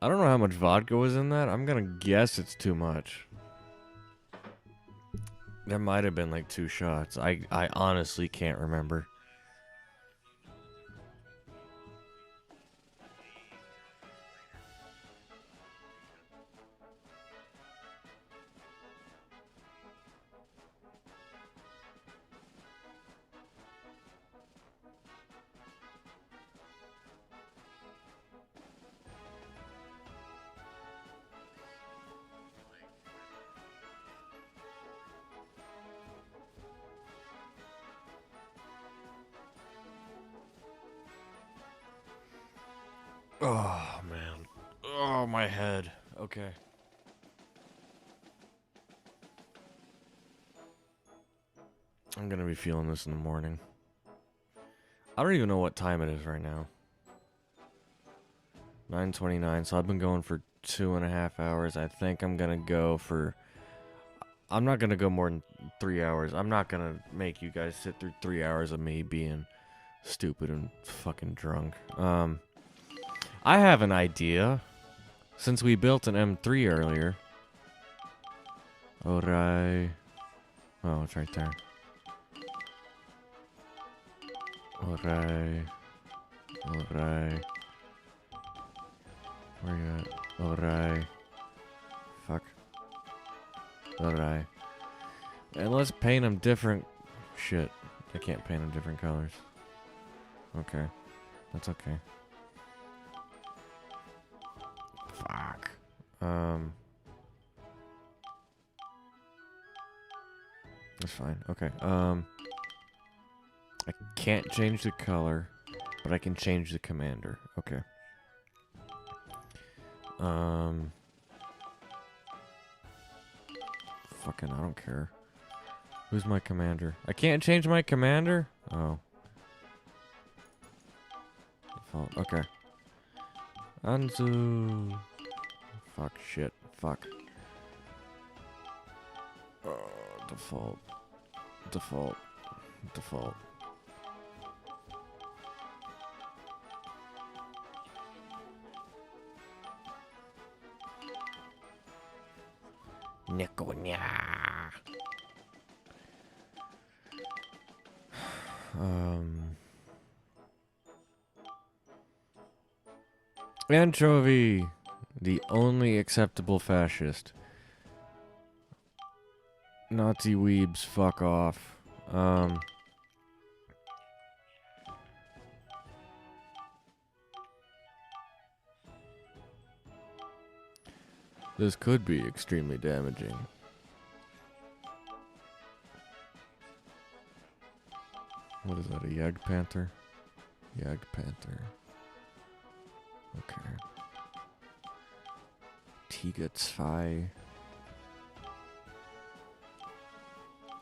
I don't know how much vodka was in that. I'm gonna guess it's too much. There might have been like 2 shots. I honestly can't remember. Oh, man. Oh, my head. Okay. I'm gonna be feeling this in the morning. I don't even know what time it is right now. 9:29, so I've been going for 2.5 hours. I think I'm gonna go for... I'm not gonna go more than 3 hours. I'm not gonna make you guys sit through 3 hours of me being stupid and fucking drunk. I have an idea. Since we built an M3 earlier. Alright. Oh, it's right there. Alright. Alright. Where you at? Alright. Fuck. Alright. And let's paint them different... Shit. I can't paint them different colors. Okay. That's okay. Fuck. That's fine. Okay. I can't change the color, but I can change the commander. Okay. Fucking, I don't care. Who's my commander? I can't change my commander? Oh. Default. Okay. Anzu. Fuck, shit. Fuck. Default. Default. Default. Nikonya. Anchovy, the only acceptable fascist. Nazi weebs, fuck off. This could be extremely damaging. What is that, a Yag Panther? Yag Panther. Okay. Tiga 2.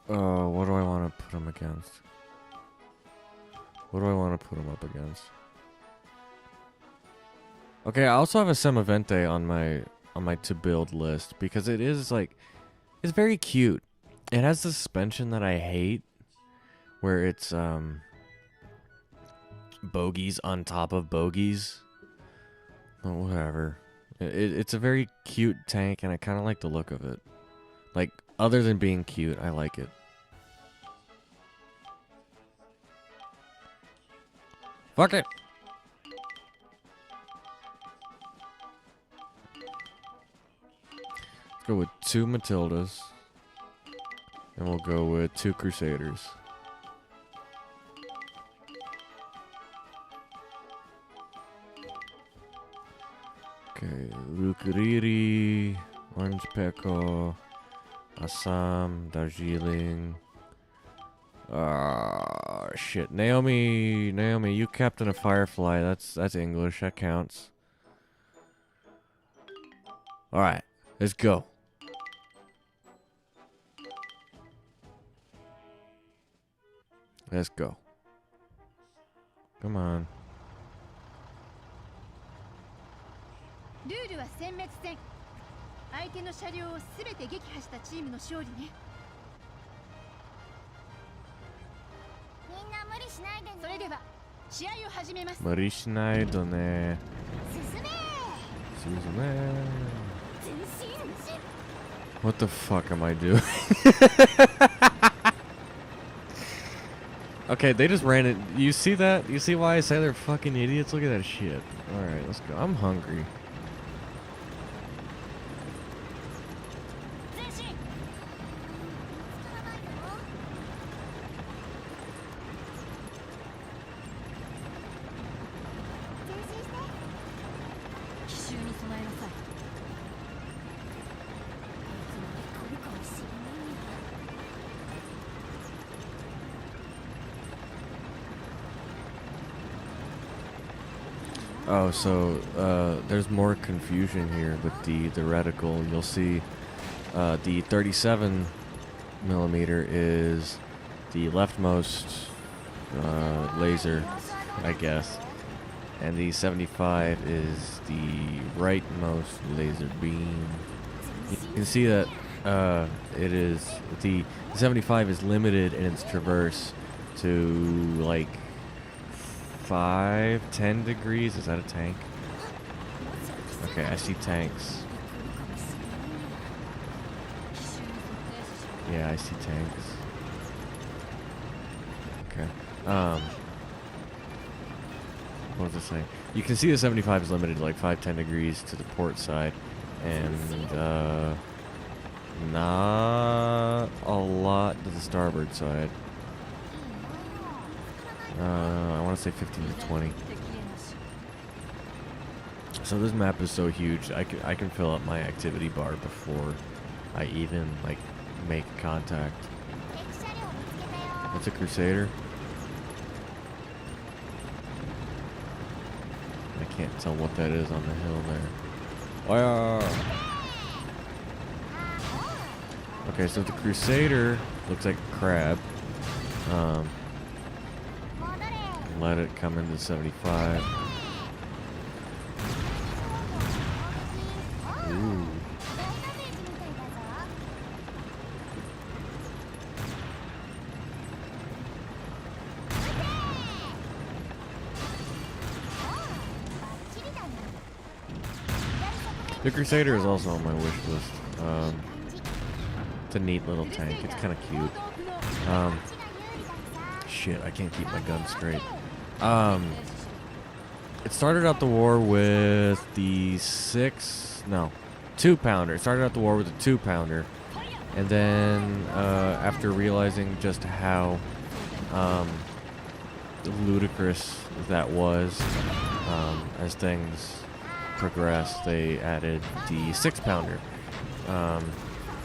Oh, what do I want to put him against? What do I want to put him up against? Okay, I also have a Semavente on my to build list because it is like it's very cute. It has the suspension that I hate, where it's bogies on top of bogies. Oh, whatever. It's a very cute tank, and I kind of like the look of it. Like, other than being cute, I like it. Fuck it! Let's go with 2 Matildas. And we'll go with 2 Crusaders. Okay, Lukuriri, Orange Peko, Assam, Darjeeling. Shit. Naomi, you Captain of Firefly. That's English. That counts. Alright, let's go. Let's go. Come on. ルールは殲滅戦。相手の車両をすべて撃破したチームの勝利ね。みんな無理しないでね。それでは試合を始めます。無理しないとね。進め。進め。前進。 What the fuck am I doing? Okay, they just ran it. You see that? You see why I say they're fucking idiots? Look at that shit. Alright, let's go. I'm hungry. Oh, so there's more confusion here with the reticle. You'll see the 37 millimeter is the leftmost laser, I guess, and the 75 is the rightmost laser beam. You can see that it is the 75 is limited in its traverse to like 5-10 degrees. Is that a tank? Okay, I see tanks. Yeah, I see tanks. Okay. What does it say? You can see the 75 is limited to like 5-10 degrees to the port side, and not a lot to the starboard side. I want to say 15 to 20. So this map is so huge, I can fill up my activity bar before I even like make contact. That's a Crusader. I can't tell what that is on the hill there. Okay, so the Crusader looks like a crab. Let it come into 75. Ooh. The Crusader is also on my wish list. It's a neat little tank. It's kind of cute. Shit, I can't keep my gun straight. It started out the war with the 2-pounder. It started out the war with a 2-pounder, and then after realizing just how ludicrous that was, as things progressed, they added the 6-pounder.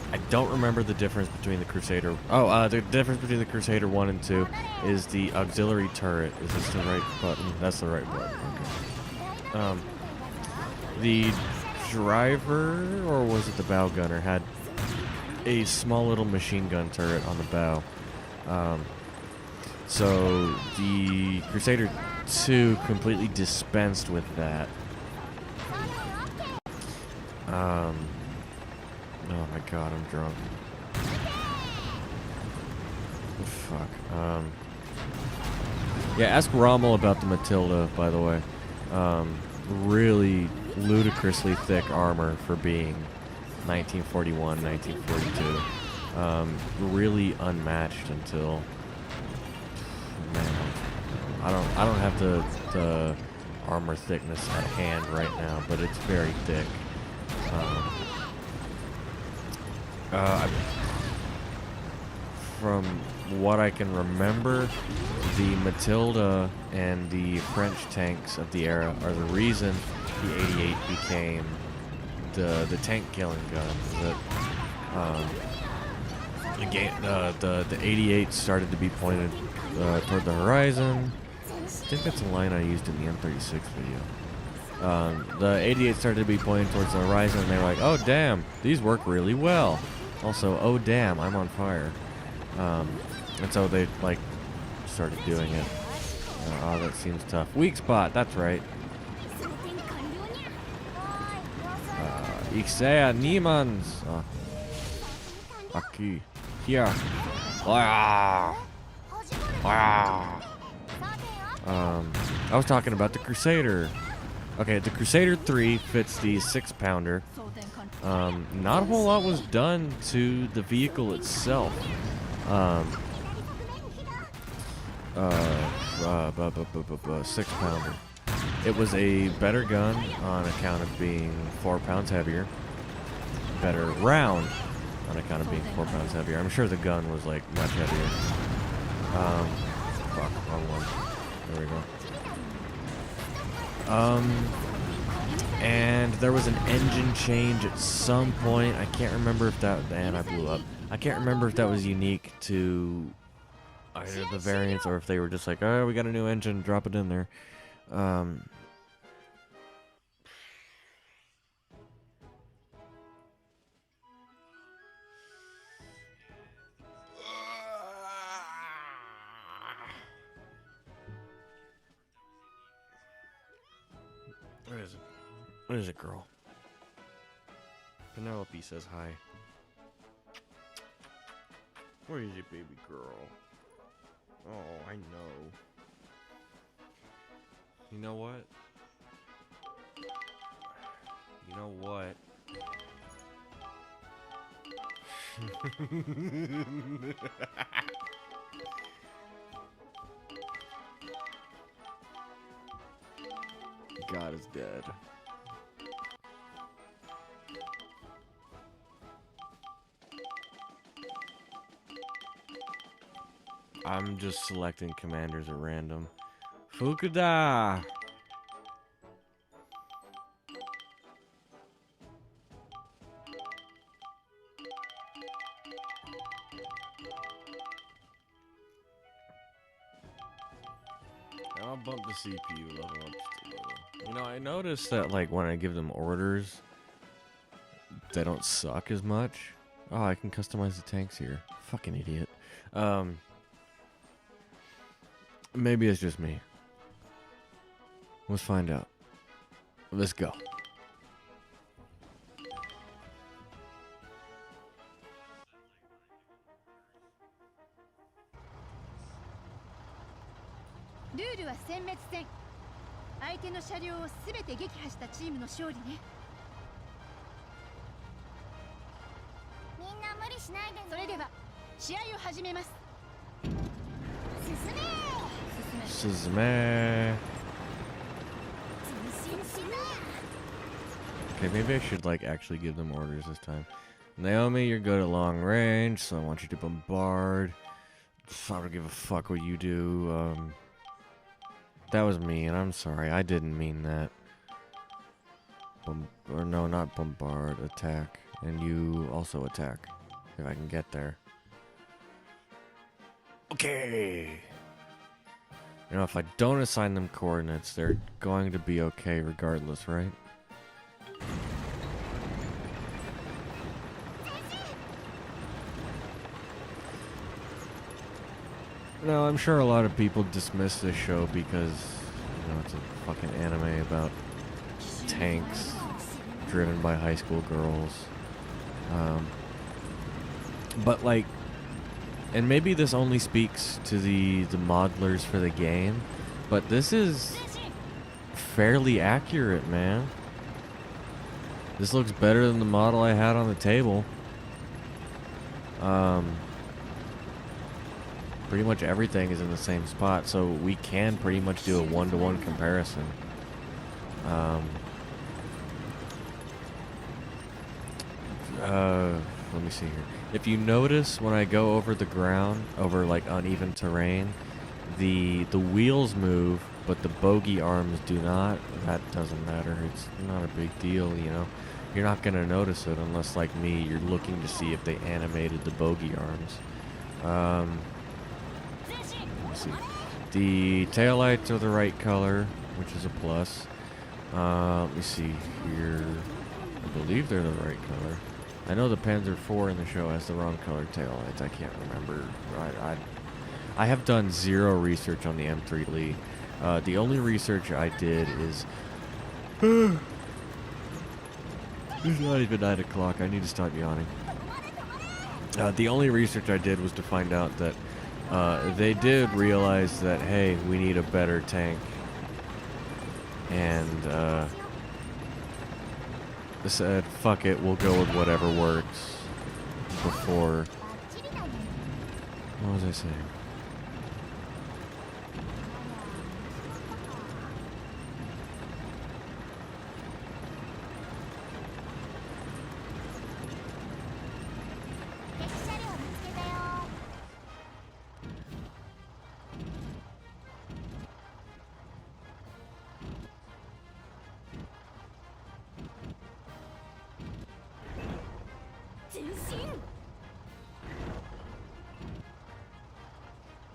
I don't remember the difference between the Crusader. The difference between the Crusader 1 and 2 is the auxiliary turret. Is this the right button? That's the right button. Okay. The driver, or was it the bow gunner, had a small little machine gun turret on the bow. So the Crusader 2 completely dispensed with that. Oh my god, I'm drunk. Fuck. Yeah, ask Rommel about the Matilda, by the way. Really ludicrously thick armor for being 1941, 1942. Really unmatched until... Man, I don't have the armor thickness at hand right now, but it's very thick. From what I can remember, the Matilda and the French tanks of the era are the reason the 88 became the tank killing gun. The 88 started to be pointed toward the horizon. I think that's a line I used in the M36 video. The 88 started to be pointed towards the horizon, and they were like, "Oh damn, these work really well." Also, "Oh damn, I'm on fire." And so they like started doing it. Oh, that seems tough. Weak spot. That's right. Ich sehe niemand. Aquí. Here. I was talking about the Crusader. Okay, the Crusader 3 fits the 6-pounder. Not a whole lot was done to the vehicle itself. 6-pounder. It was a better gun on account of being 4 pounds heavier. Better round on account of being 4 pounds heavier. I'm sure the gun was like much heavier. Fuck, wrong one. There we go. And there was an engine change at some point. I can't remember if that... And I blew up. I can't remember if that was unique to either the variants or if they were just like, oh, we got a new engine, drop it in there. Where is it? What is it, girl? Penelope says hi. Where is it, baby girl? Oh, I know. You know what? You know what? God is dead. I'm just selecting commanders at random. Fukuda! I'll bump the CPU level up just a little. You know, I noticed that, like, when I give them orders, they don't suck as much. Oh, I can customize the tanks here. Fucking idiot. Maybe it's just me. Let's find out. Let's go. Rule は殲滅戦。相手の車両をすべて撃破したチームの勝利ね。みんな無理しないでね。それでは試合を始めます。進め。 Suzume. Okay, maybe I should like actually give them orders this time. Naomi, you're good at long range, so I want you to bombard. I don't give a fuck what you do. That was mean. I'm sorry. I didn't mean that. Or no, not bombard. Attack. And you also attack. If I can get there. Okay. You know, if I don't assign them coordinates, they're going to be okay regardless, right? Now, I'm sure a lot of people dismiss this show because, you know, it's a fucking anime about tanks driven by high school girls. But, like, and maybe this only speaks to the modelers for the game, but this is fairly accurate, man. This looks better than the model I had on the table. Pretty much everything is in the same spot, so we can pretty much do a one-to-one comparison. Let me see here. If you notice when I go over the ground, over like uneven terrain, the wheels move, but the bogey arms do not. That doesn't matter. It's not a big deal, you know. You're not gonna notice it unless, like me, you're looking to see if they animated the bogey arms. Let me see. The taillights are the right color, which is a plus. Let me see here. I believe they're the right color. I know the Panzer IV in the show has the wrong colored taillights. I can't remember. I have done zero research on the M3 Lee. The only research I did is... It's not even 9 o'clock. I need to stop yawning. The only research I did was to find out that they did realize that, hey, we need a better tank. And they said, fuck it, we'll go with whatever works. Before... What was I saying?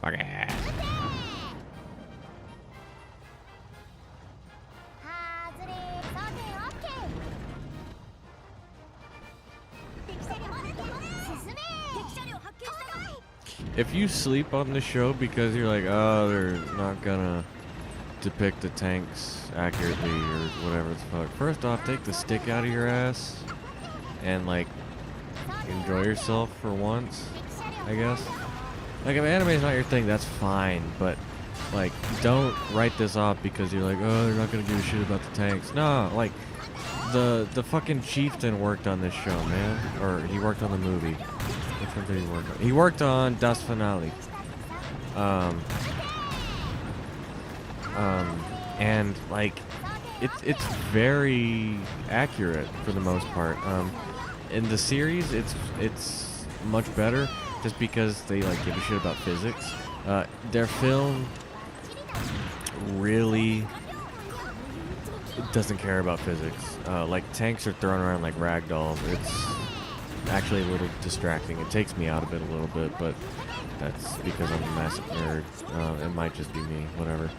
Fuck it. If you sleep on the show because you're like, oh, they're not gonna depict the tanks accurately or whatever the fuck. First off, take the stick out of your ass and, like, enjoy yourself for once, I guess. Like, if anime is not your thing, that's fine, but, like, don't write this off because you're like, oh, they're not gonna give a shit about the tanks. No, like, the fucking chieftain worked on this show, man. Or he worked on the movie. Which one did he work on? He worked on Das Finale. And, like, it's very accurate for the most part. In the series, it's much better just because they, like, give a shit about physics. Their film really doesn't care about physics. Like, tanks are thrown around like rag dolls. It's actually a little distracting. It takes me out of it a little bit, but that's because I'm a massive nerd. It might just be me, whatever.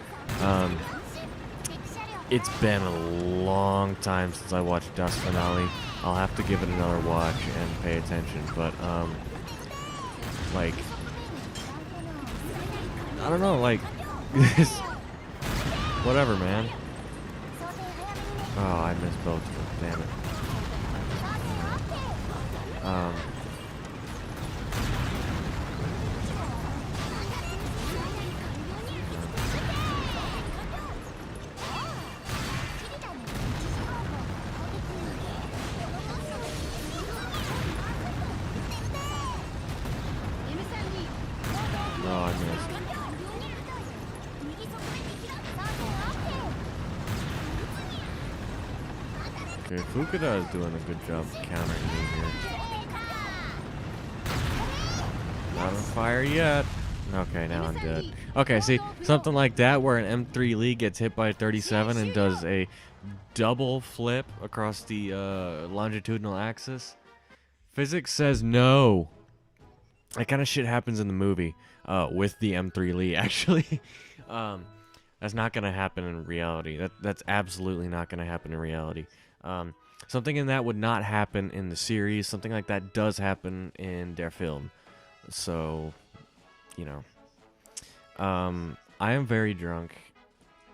It's been a long time since I watched Das Finale. I'll have to give it another watch and pay attention, but, like, I don't know, like, whatever, man. Oh, I missed both of them, damn it. Oh, I missed. Okay, Fukuda is doing a good job countering me here. Not on fire yet. Okay, now I'm dead. Okay, see, something like that where an M3 Lee gets hit by a 37 and does a double flip across the longitudinal axis. Physics says no. That kind of shit happens in the movie with the M3 Lee, actually. That's not going to happen in reality. That's absolutely not going to happen in reality. Something in that would not happen in the series. Something like that does happen in their film. So, you know. I am very drunk.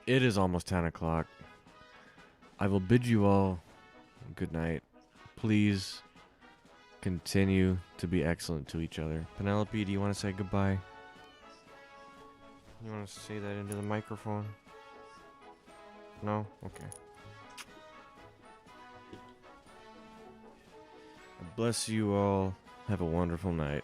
It is almost 10 o'clock. I will bid you all good night. Please continue to be excellent to each other. Penelope, do you want to say goodbye? You want to say that into the microphone? No? Okay. Bless you all. Have a wonderful night.